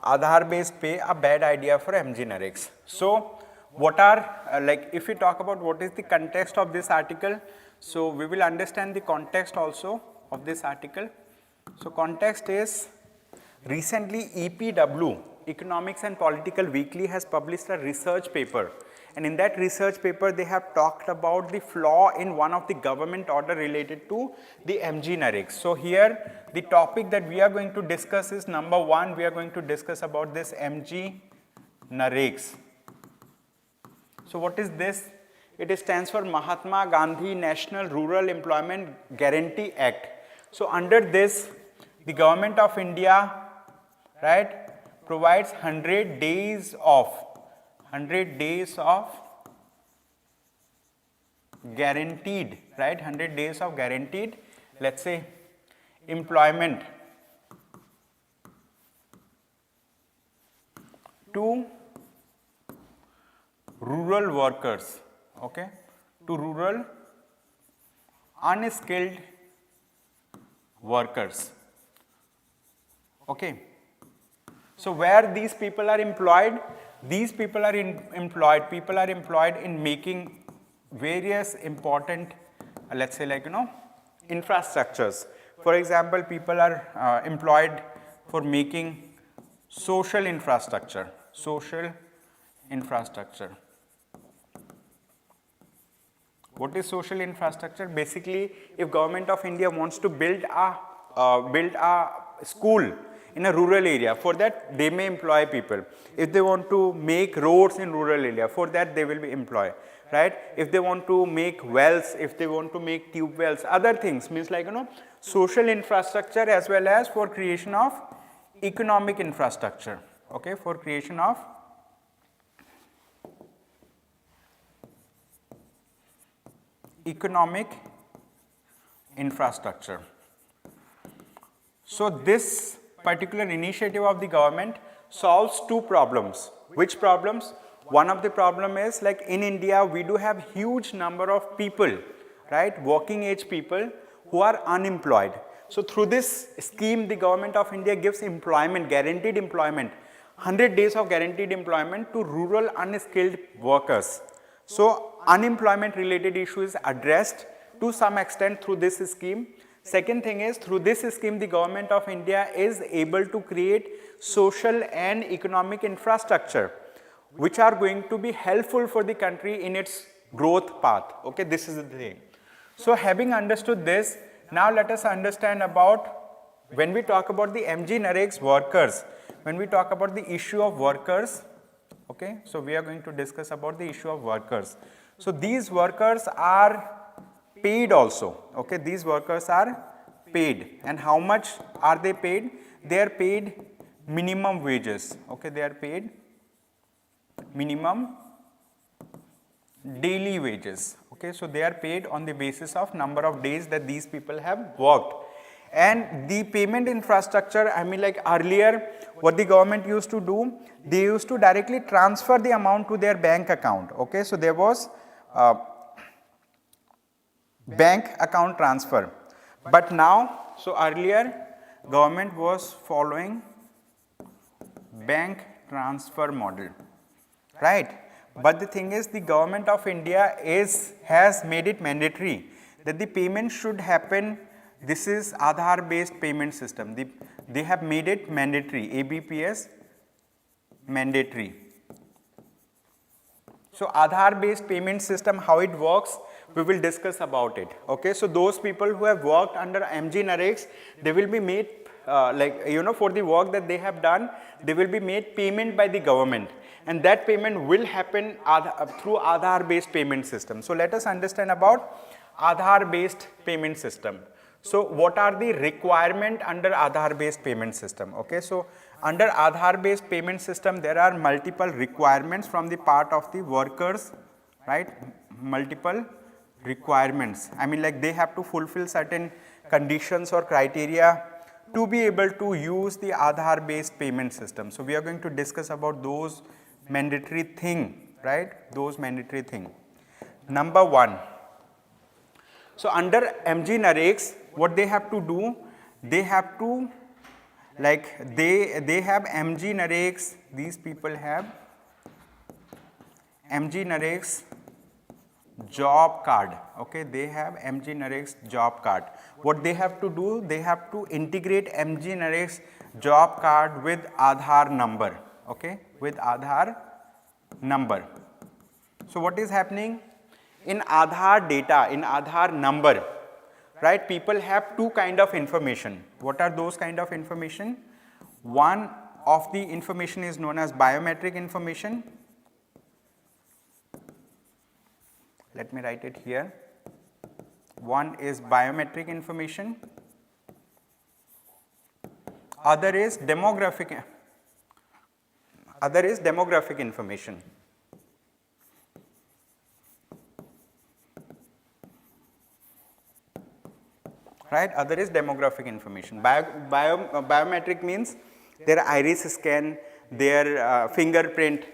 Aadhaar based pay, a bad idea for MG Nareks. So what are like if we talk about what is the context of this article, so we will understand the context also of this article. So context is recently EPW, Economics and Political Weekly, has published a research paper, and in that research paper they have talked about the flaw in one of the government order related to the MG Nareks. So here the topic that we are going to discuss is number 1, we are going to discuss about this MG Nareks. So what is this? It stands for Mahatma Gandhi National Rural Employment Guarantee Act. So under this, the government of India, right, provides 100 days of guaranteed, right, 100 days of guaranteed, let's say, employment to rural workers, okay, to rural unskilled workers, okay. So where these people are employed, people are employed in making various important, let's say, like infrastructures. For example, people are employed for making social infrastructure. What is social infrastructure? Basically, if government of India wants to build a school in a rural area, for that they may employ people. If they want to make roads in rural area, for that they will be employed, right? If they want to make wells, if they want to make tube wells, other things, means like social infrastructure as well as for creation of economic infrastructure, okay, for creation of economic infrastructure. So this particular initiative of the government solves 2 problems. Which problems? One of the problem is, like in India we do have huge number of people, right, working age people who are unemployed. So through this scheme, the government of India gives employment, guaranteed employment, 100 days of guaranteed employment to rural unskilled workers. So unemployment related issue is addressed to some extent through this scheme. Second thing is, through this scheme, the government of India is able to create social and economic infrastructure which are going to be helpful for the country in its growth path. Okay, this is the thing. So having understood this, now let us understand about, when we talk about the MG Narek's workers, when we talk about the issue of workers, okay, so we are going to discuss about the issue of workers. So these workers are paid also, okay, these workers are paid, and how much are they paid? They are paid minimum wages, okay, they are paid minimum daily wages, okay, so they are paid on the basis of number of days that these people have worked. And the payment infrastructure, I mean, like earlier what the government used to do, they used to directly transfer the amount to their bank account, okay, so there was bank account transfer. But now, so earlier government was following bank transfer model, right? But the thing is, the government of India has made it mandatory that the payment should happen. This is Aadhaar based payment system. They have made it mandatory, ABPS mandatory. So Aadhaar based payment system, how it works, we will discuss about it. Okay, so those people who have worked under MG Narek's, they will be made for the work that they have done, they will be made payment by the government, and that payment will happen through Aadhaar based payment system. So let us understand about Aadhaar based payment system. So what are the requirement under Aadhaar based payment system? Okay, so under Aadhaar based payment system, there are multiple requirements from the part of the workers, right? Multiple requirements. I mean, like they have to fulfill certain conditions or criteria to be able to use the Aadhaar based payment system. So we are going to discuss about those mandatory thing, right? Those mandatory thing. Number one. So under MG Narek's, what they have to do, they have to, like they have MG Narek's, these people have MG Narek's job card, okay, they have MG Narek's job card. What they have to do, they have to integrate MG Narek's job card with Aadhaar number, okay, with Aadhaar number. So what is happening? In Aadhaar data, in Aadhaar number, right, people have two kind of information. What are those kind of information? One of the information is known as biometric information. Let me write it here. One is biometric information. Other is demographic information. Right? Other is demographic information. Biometric means their iris scan, their fingerprint.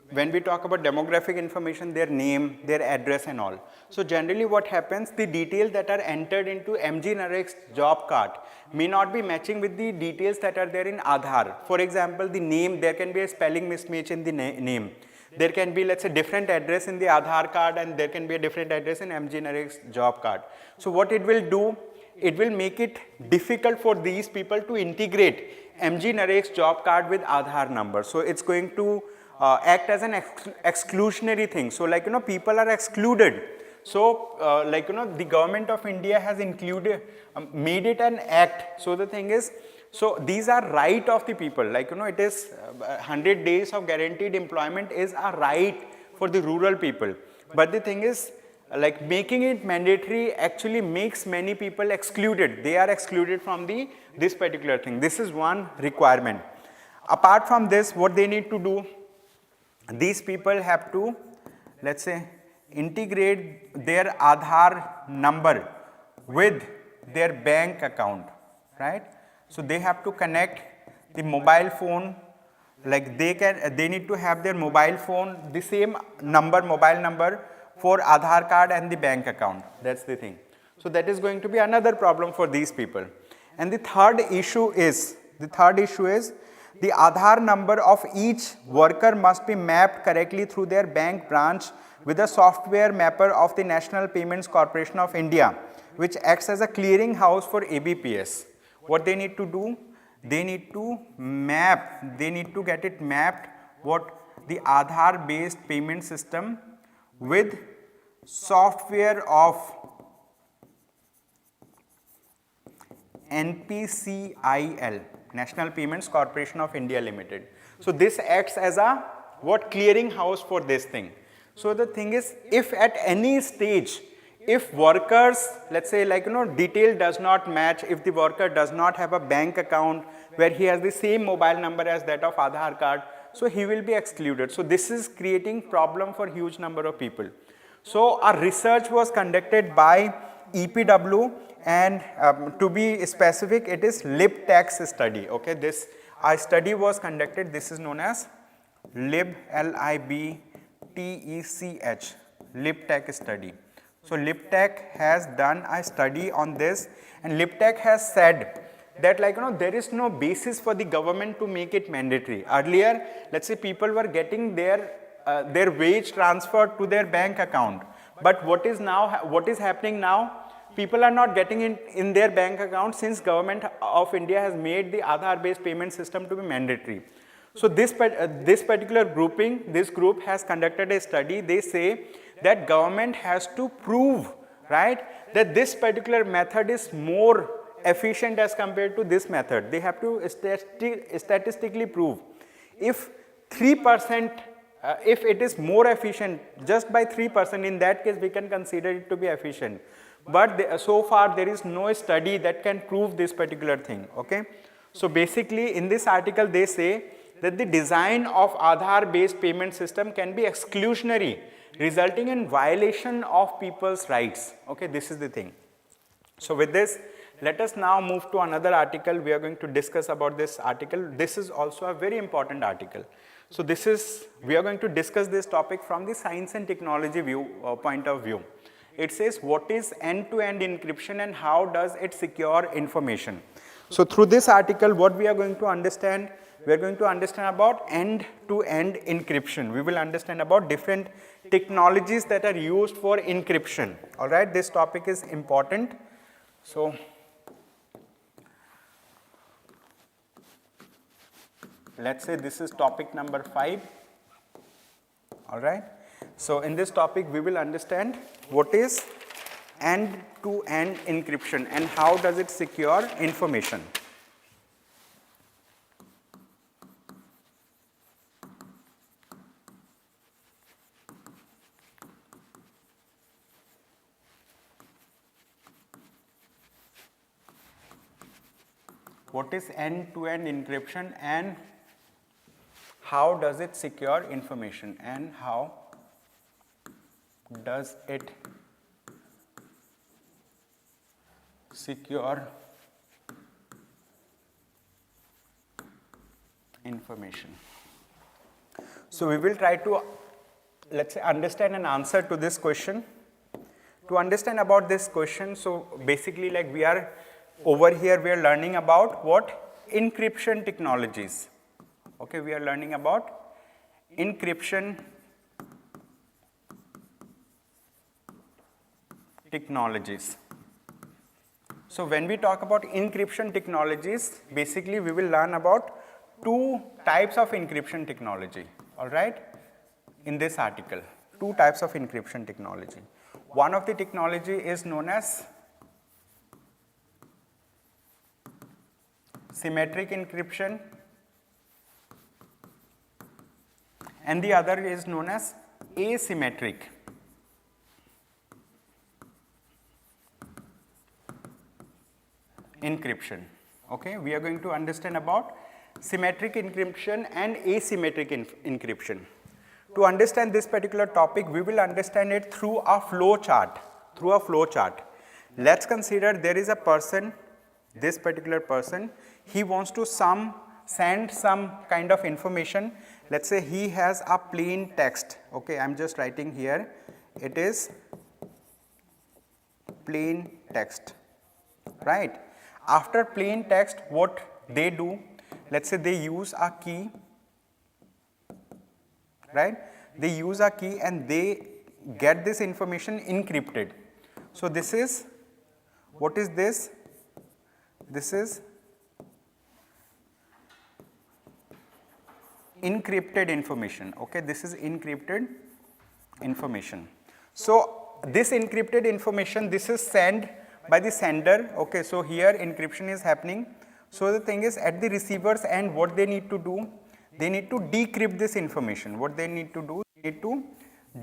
When we talk about demographic information, their name, their address and all. So generally what happens, the details that are entered into MG Narek's job card may not be matching with the details that are there in Aadhaar. For example, the name, there can be a spelling mismatch in the name. There can be, let's say, different address in the Aadhaar card and there can be a different address in MG Narek's job card. So what it will do, it will make it difficult for these people to integrate MG Narek's job card with Aadhaar number. So it's going to act as an exclusionary thing. So like, people are excluded. So the government of India has included, made it an act. So the thing is, so these are right of the people, like, it is 100 days of guaranteed employment is a right for the rural people. But the thing is, like making it mandatory actually makes many people excluded. They are excluded from this particular thing. This is one requirement. Apart from this, what they need to do, these people have to, let's say, integrate their Aadhaar number with their bank account, right? So they have to connect the mobile phone, like they need to have their mobile phone, the same number, mobile number for Aadhaar card and the bank account. That's the thing. So that is going to be another problem for these people. And the third issue is the Aadhaar number of each worker must be mapped correctly through their bank branch with a software mapper of the National Payments Corporation of India, which acts as a clearing house for ABPS. What they need to do? They need to get it mapped, what the Aadhaar based payment system with software of NPCIL, National Payments Corporation of India Limited. So this acts as a clearing house for this thing. So the thing is, if at any stage, if workers, let's say detail does not match, if the worker does not have a bank account where he has the same mobile number as that of Aadhaar card, so he will be excluded. So this is creating problem for huge number of people. So a research was conducted by EPW, and to be specific, it is LibTech study. Okay, this study was conducted. This is known as LibTech study. So LibTech has done a study on this, and LibTech has said that there is no basis for the government to make it mandatory. Earlier, let's say people were getting their wage transferred to their bank account, but what is happening now? People are not getting it in their bank account since government of India has made the Aadhaar based payment system to be mandatory. So this particular grouping, this group has conducted a study. They say that government has to prove, right, that this particular method is more efficient as compared to this method. They have to statistically prove. If 3%, if it is more efficient just by 3%, in that case we can consider it to be efficient. But so far there is no study that can prove this particular thing. Okay. So basically in this article they say that the design of Aadhaar based payment system can be exclusionary, resulting in violation of people's rights. Okay, this is the thing. So with this, let us now move to another article. We are going to discuss about this article. This is also a very important article. So we are going to discuss this topic from the science and technology point of view. It says what is end-to-end encryption and how does it secure information. So through this article, what we are going to understand, we are going to understand about end-to-end encryption. We will understand about different technologies that are used for encryption. All right, this topic is important. So let's say this is topic number 5. All right. So in this topic, we will understand what is end-to-end encryption and how does it secure information. What is end-to-end encryption and how does it secure information, and how does it secure information? So we will try to, let's say, understand an answer to this question. To understand about this question, so basically we are over here, we are learning about what? Encryption technologies. Okay, we are learning about encryption technologies. So when we talk about encryption technologies, basically we will learn about 2 types of encryption technology. All right, in this article, 2 types of encryption technology. One of the technology is known as symmetric encryption, and the other is known as asymmetric encryption. Okay, we are going to understand about symmetric encryption and asymmetric encryption. To understand this particular topic, we will understand it through a flow chart. Let's consider there is a person, this particular person, he wants to send some kind of information. Let's say he has a plain text. Okay, I'm just writing here It is plain text, right? After plain text, what they do, let's say they use a key, right? They use a key and they get this information encrypted. So this is, what is this? This is encrypted information, okay? This is encrypted information. So this encrypted information, this is sent by the sender, okay? So here encryption is happening. So the thing is, at the receiver's end, what they need to do, they need to decrypt this information. What they need to do, they need to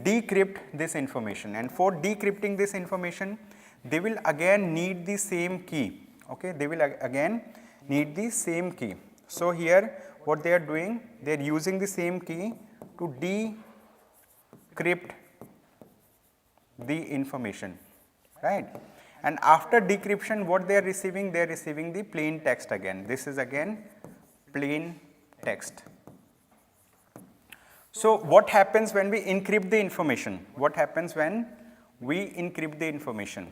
decrypt this information, and for decrypting this information, they will again need the same key, okay? They will again need the same key. So here what they are doing, they are using the same key to decrypt the information, right? And after decryption, what they are receiving the plain text again. This is again plain text. So what happens when we encrypt the information? What happens when we encrypt the information?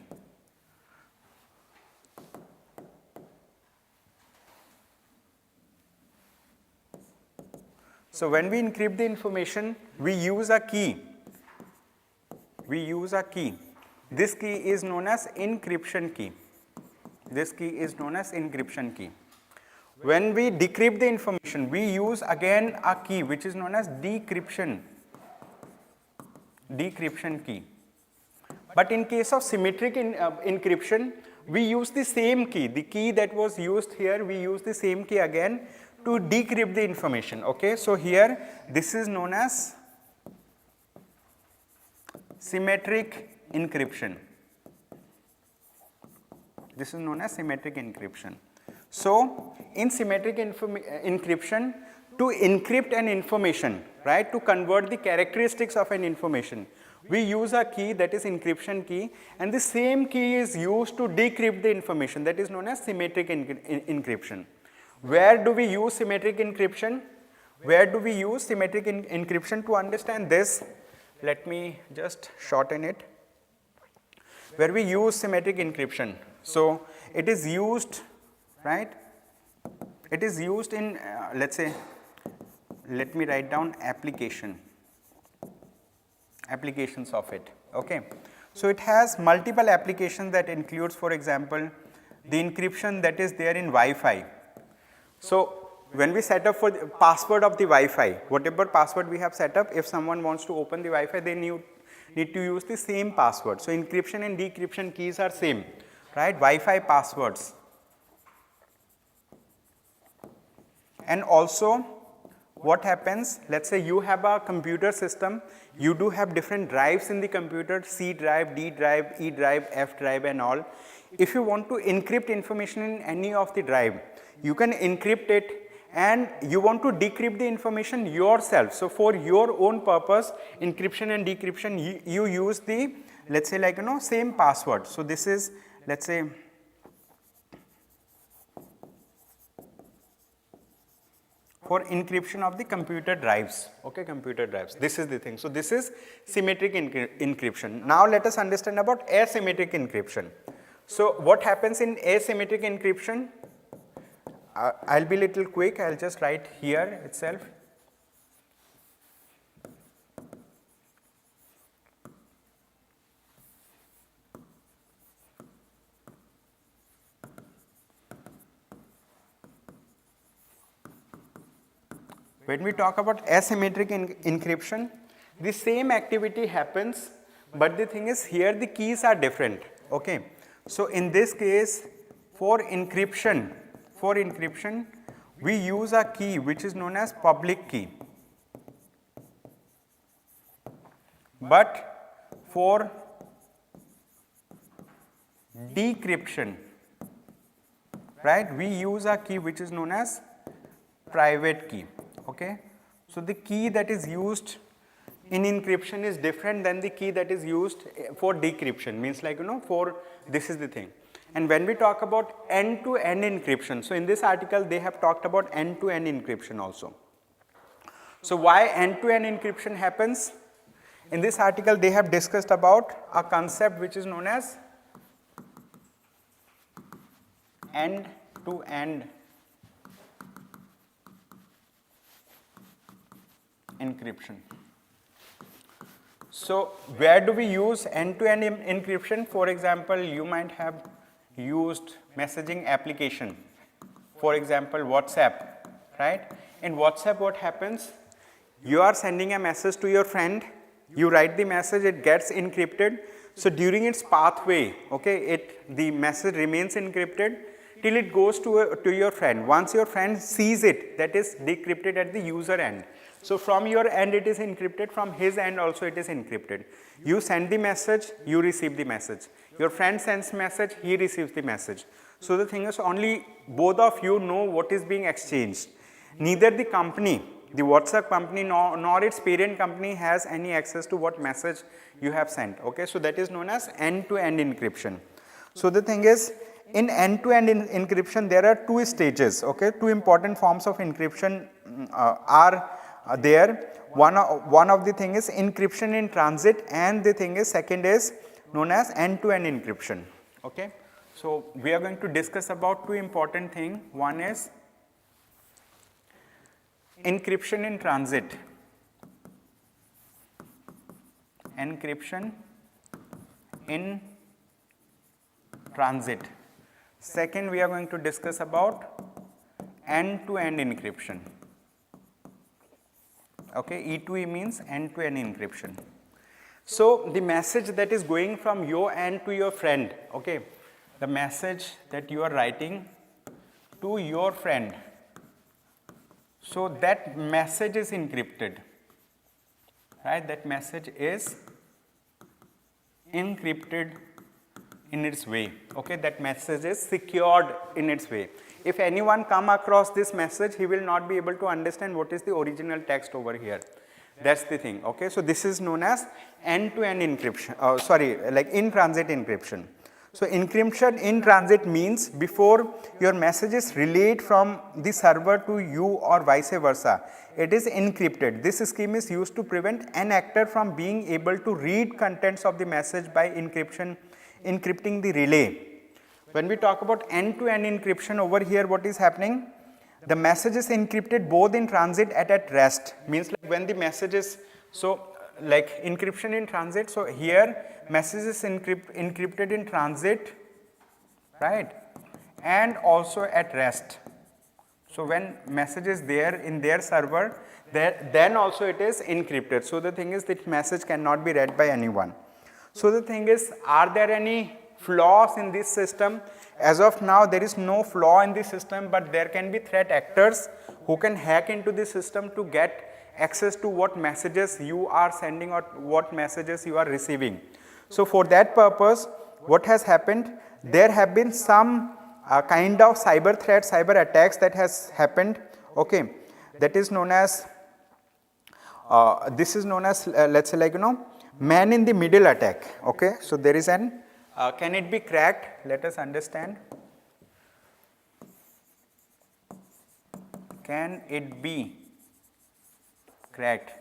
So when we encrypt the information, we use a key. We use a key. This key is known as encryption key. This key is known as encryption key. When we decrypt the information, we use again a key which is known as decryption key. But in case of symmetric encryption, we use the same key. The key that was used here, we use the same key again to decrypt the information, okay? So here this is known as symmetric encryption. This is known as symmetric encryption. So in symmetric encryption, to encrypt an information, right, to convert the characteristics of an information, we use a key, that is encryption key, and the same key is used to decrypt the information, that is known as symmetric encryption. Where do we use symmetric encryption? Where do we use symmetric encryption? To understand this, let me just shorten it. Where we use symmetric encryption, so it is used, right? It is used in, let's say, let me write down applications of it, okay? So it has multiple applications that includes, for example, the encryption that is there in Wi-Fi. So when we set up for the password of the Wi-Fi, whatever password we have set up, if someone wants to open the Wi-Fi, they need to use the same password. So encryption and decryption keys are same, right? Wi-Fi passwords. And also what happens, let's say you have a computer system, you do have different drives in the computer, C drive, D drive, E drive, F drive and all. If you want to encrypt information in any of the drive, you can encrypt it, and you want to decrypt the information yourself. So for your own purpose, encryption and decryption, you use the, let's say, like, same password. So this is, let's say, for encryption of the computer drives, okay, computer drives. This is the thing. So this is symmetric encryption. Now let us understand about asymmetric encryption. So what happens in asymmetric encryption? I'll be little quick, I'll just write here itself. When we talk about asymmetric encryption, the same activity happens, but the thing is here the keys are different, okay. So in this case, for encryption, we use a key which is known as public key. But for decryption, right, we use a key which is known as private key, okay. So the key that is used in encryption is different than the key that is used for decryption, means like, for, this is the thing. And when we talk about end-to-end encryption, so in this article they have talked about end-to-end encryption also. So why end-to-end encryption happens? In this article, they have discussed about a concept which is known as end-to-end encryption. So, where do we use end-to-end encryption? For example, you might have used messaging application, for example, WhatsApp, right? In WhatsApp, what happens? You are sending a message to your friend, you write the message, it gets encrypted. So, during its pathway, okay, the message remains encrypted till it goes to your friend. Once your friend sees it, that is decrypted at the user end. So, from your end it is encrypted, from his end also it is encrypted. You send the message, you receive the message. Your friend sends message, he receives the message. So, the thing is, only both of you know what is being exchanged. Neither the company, the WhatsApp company, nor its parent company has any access to what message you have sent. Okay? So, that is known as end-to-end encryption. So, the thing is, in end-to-end encryption, there are two stages. Okay? Two important forms of encryption are there. One of the thing is encryption in transit, and the thing is second is known as end-to-end encryption. Okay? So, we are going to discuss about two important things. One is encryption in transit. Encryption in transit. Second, we are going to discuss about end-to-end encryption. Okay, E2E means end-to-end encryption. So, the message that is going from your end to your friend, okay, the message that you are writing to your friend, so that message is encrypted, right? That message is encrypted in its way, okay? That message is secured in its way. If anyone come across this message, he will not be able to understand what is the original text over here. That's the thing, okay? So, this is known as end-to-end encryption, like in-transit encryption. So, encryption in transit means before your messages relayed from the server to you or vice versa, it is encrypted. This scheme is used to prevent an actor from being able to read contents of the message by encrypting the relay. When we talk about end-to-end encryption over here, what is happening? The message is encrypted both in transit and at rest, means like when the message is, so like encryption in transit, so here message is encrypted in transit, right, and also at rest. So, when message is there in their server, then also it is encrypted. So, the thing is that message cannot be read by anyone. So, the thing is, are there any flaws in this system? As of now, there is no flaw in this system, but there can be threat actors who can hack into the system to get access to what messages you are sending or what messages you are receiving. So, for that purpose, what has happened? There have been some kind of cyber threats, cyber attacks that has happened. Okay, that is known as this is known as let's say, like, man in the middle attack. Okay, so there is an can it be cracked? Let us understand. Can it be cracked?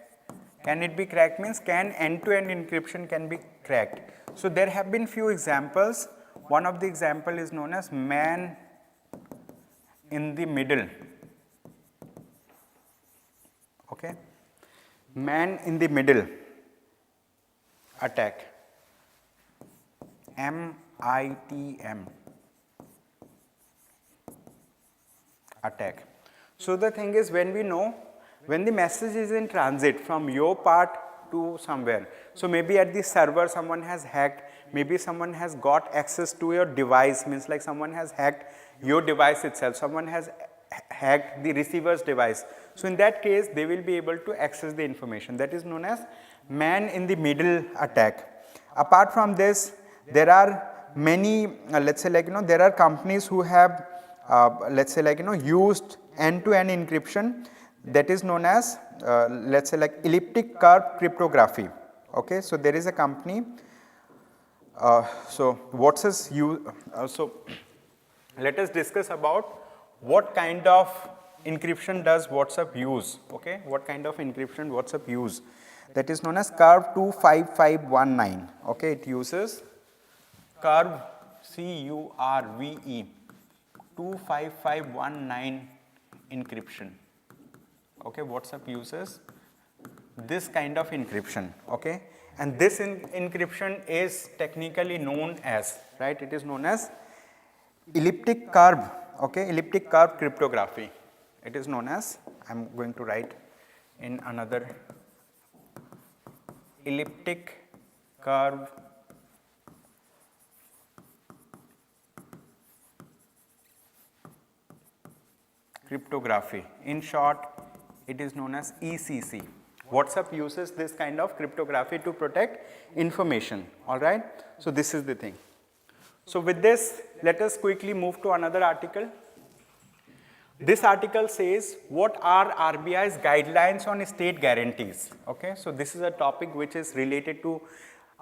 Can it be cracked means can end-to-end encryption can be cracked. So, there have been few examples. One of the example is known as man in the middle. Okay, man in the middle attack, MITM attack. So, the thing is, when we know when the message is in transit from your part to somewhere, so maybe at the server someone has hacked, maybe someone has got access to your device, means like someone has hacked your device itself, someone has hacked the receiver's device. So, in that case they will be able to access the information, that is known as man in the middle attack. Apart from this, there are many let's say, like, there are companies who have let's say, like, used end-to-end encryption, that is known as let's say, like, elliptic curve cryptography. Okay, so there is a company. So what's this so let us discuss about what kind of encryption does WhatsApp use. Okay, what kind of encryption WhatsApp use. that is known as curve 25519. Okay, it uses curve CURVE 25519 encryption. Okay, WhatsApp uses this kind of encryption. Okay, and this encryption is technically known as, right, it is known as elliptic curve. Okay, elliptic curve cryptography. It is known as, I am going to write in another, elliptic curve cryptography. In short, it is known as ECC. WhatsApp uses this kind of cryptography to protect information. All right. So this is the thing. So with this, let us quickly move to another article. This article says, what are RBI's guidelines on state guarantees? Okay. So this is a topic which is related to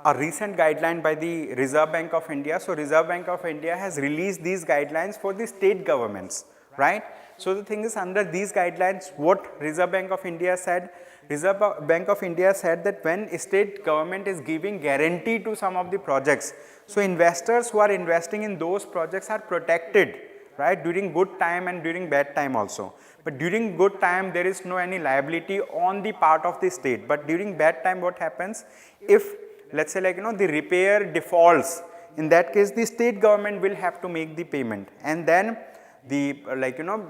a recent guideline by the Reserve Bank of India. So Reserve Bank of India has released these guidelines for the state governments, right? So the thing is, under these guidelines, what Reserve Bank of India said, Reserve Bank of India said that when state government is giving guarantee to some of the projects, so investors who are investing in those projects are protected, right, during good time and during bad time also. But during good time, there is no any liability on the part of the state. But during bad time, what happens? If, let's say, like, the repair defaults, in that case, the state government will have to make the payment, and then the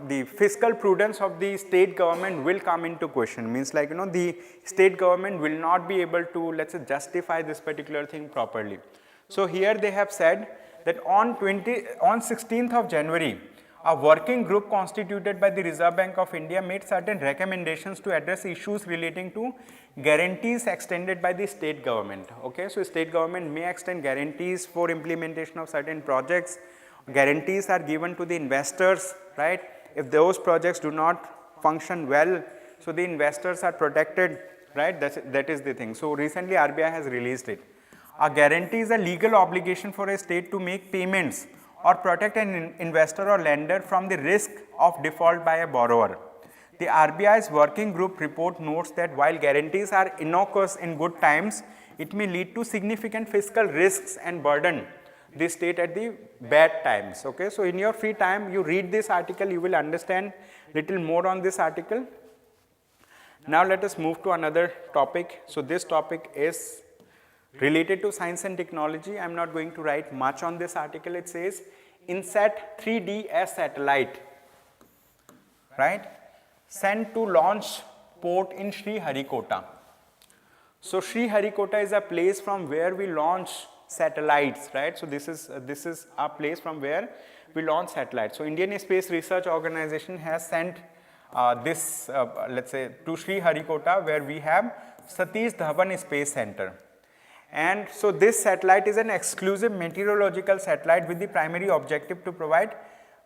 the fiscal prudence of the state government will come into question. Means, like, the state government will not be able to, let's say, justify this particular thing properly. So here they have said that on 16th of January, a working group constituted by the Reserve Bank of India made certain recommendations to address issues relating to guarantees extended by the state government. Okay, so state government may extend guarantees for implementation of certain projects. Guarantees are given to the investors, right? If those projects do not function well, so the investors are protected, right? That is the thing. So recently RBI has released it. A guarantee is a legal obligation for a state to make payments or protect an investor or lender from the risk of default by a borrower. The RBI's working group report notes that while guarantees are innocuous in good times, it may lead to significant fiscal risks and burden the state at the bad times. Okay, so in your free time, you read this article, you will understand little more on this article. Now let us move to another topic. So this topic is related to science and technology. I am not going to write much on this article. It says INSAT 3DS satellite, right, sent to launch port in Sriharikota. So Sriharikota is a place from where we launch satellites, right? So this is a place from where we launch satellites. So Indian Space Research Organization has sent this let's say to Sriharikota, where we have Satish Dhawan Space Center. And so this satellite is an exclusive meteorological satellite with the primary objective to provide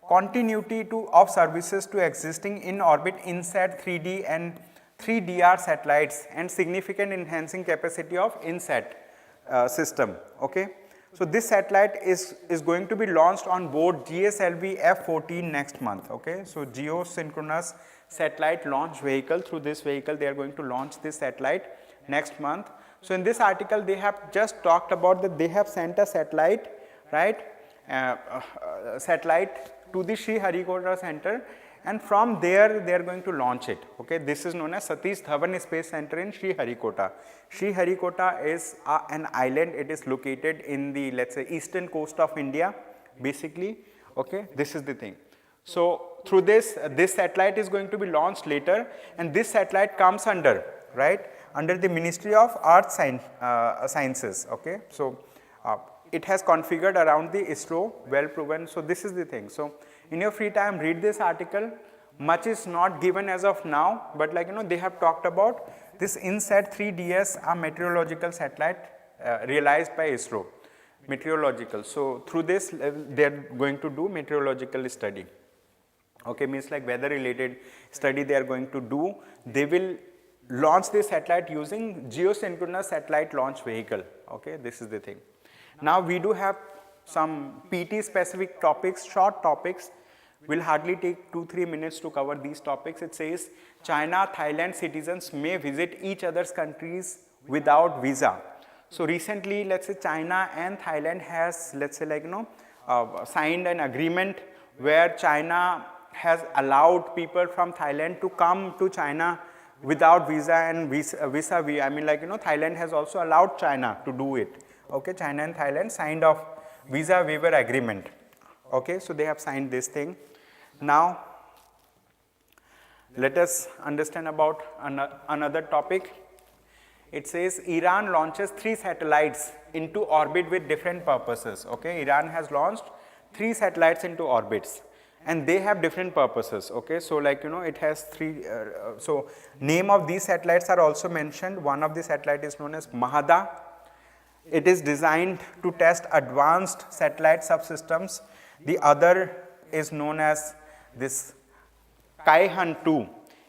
continuity of services to existing in orbit INSAT 3D and 3DR satellites and significant enhancing capacity of INSAT system. Okay, so this satellite is going to be launched on board GSLV F-14 next month. Okay, so geosynchronous satellite launch vehicle. Through this vehicle, they are going to launch this satellite next month. So in this article, they have just talked about that they have sent a satellite, right, satellite to the Sriharikota center, and from there they are going to launch it. Okay, this is known as Satish Dhawan Space Center in Sriharikota. Sriharikota is an island. It is located in the, let's say, eastern coast of India, basically. Okay, this is the thing. So through this satellite is going to be launched later, and this satellite comes under, right, under the Ministry of Earth Sciences. Okay, so it has configured around the ISRO, well proven. So this is the thing. So in your free time, read this article. Much is not given as of now, but they have talked about this INSAT 3DS, a meteorological satellite realized by ISRO, meteorological. So through this, they are going to do meteorological study. Okay, means like weather related study they are going to do. They will launch this satellite using geosynchronous satellite launch vehicle. Okay, this is the thing. Now we do have some PT specific topics, short topics, Will hardly take 2-3 minutes to cover these topics. It says China, Thailand citizens may visit each other's countries without visa. So recently, let's say China and Thailand has, let's say like, signed an agreement where China has allowed people from Thailand to come to China without visa and I mean like, Thailand has also allowed China to do it. Okay, China and Thailand signed off visa waiver agreement. Okay, so they have signed this thing. Now, let us understand about another topic. It says Iran launches 3 satellites into orbit with different purposes. Okay, Iran has launched 3 satellites into orbits and they have different purposes. Okay, so like it has 3. So name of these satellites are also mentioned. One of the satellite is known as Mahada. It is designed to test advanced satellite subsystems. The other is known as this Kaihan-2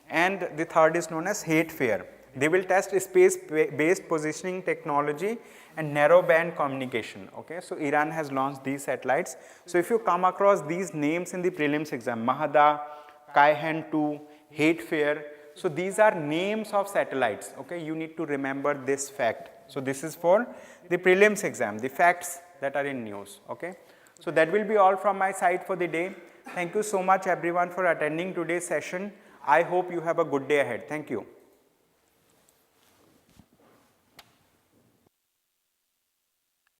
and the third is known as Hatefare. They will test space-based positioning technology and narrow-band communication. Okay, so Iran has launched these satellites. So if you come across these names in the prelims exam, Mahada, Kaihan-2, Hatefare, so these are names of satellites. Okay, you need to remember this fact. So this is for the prelims exam, the facts that are in news. Okay, so that will be all from my side for the day. Thank you so much everyone for attending today's session. I hope you have a good day ahead. Thank you.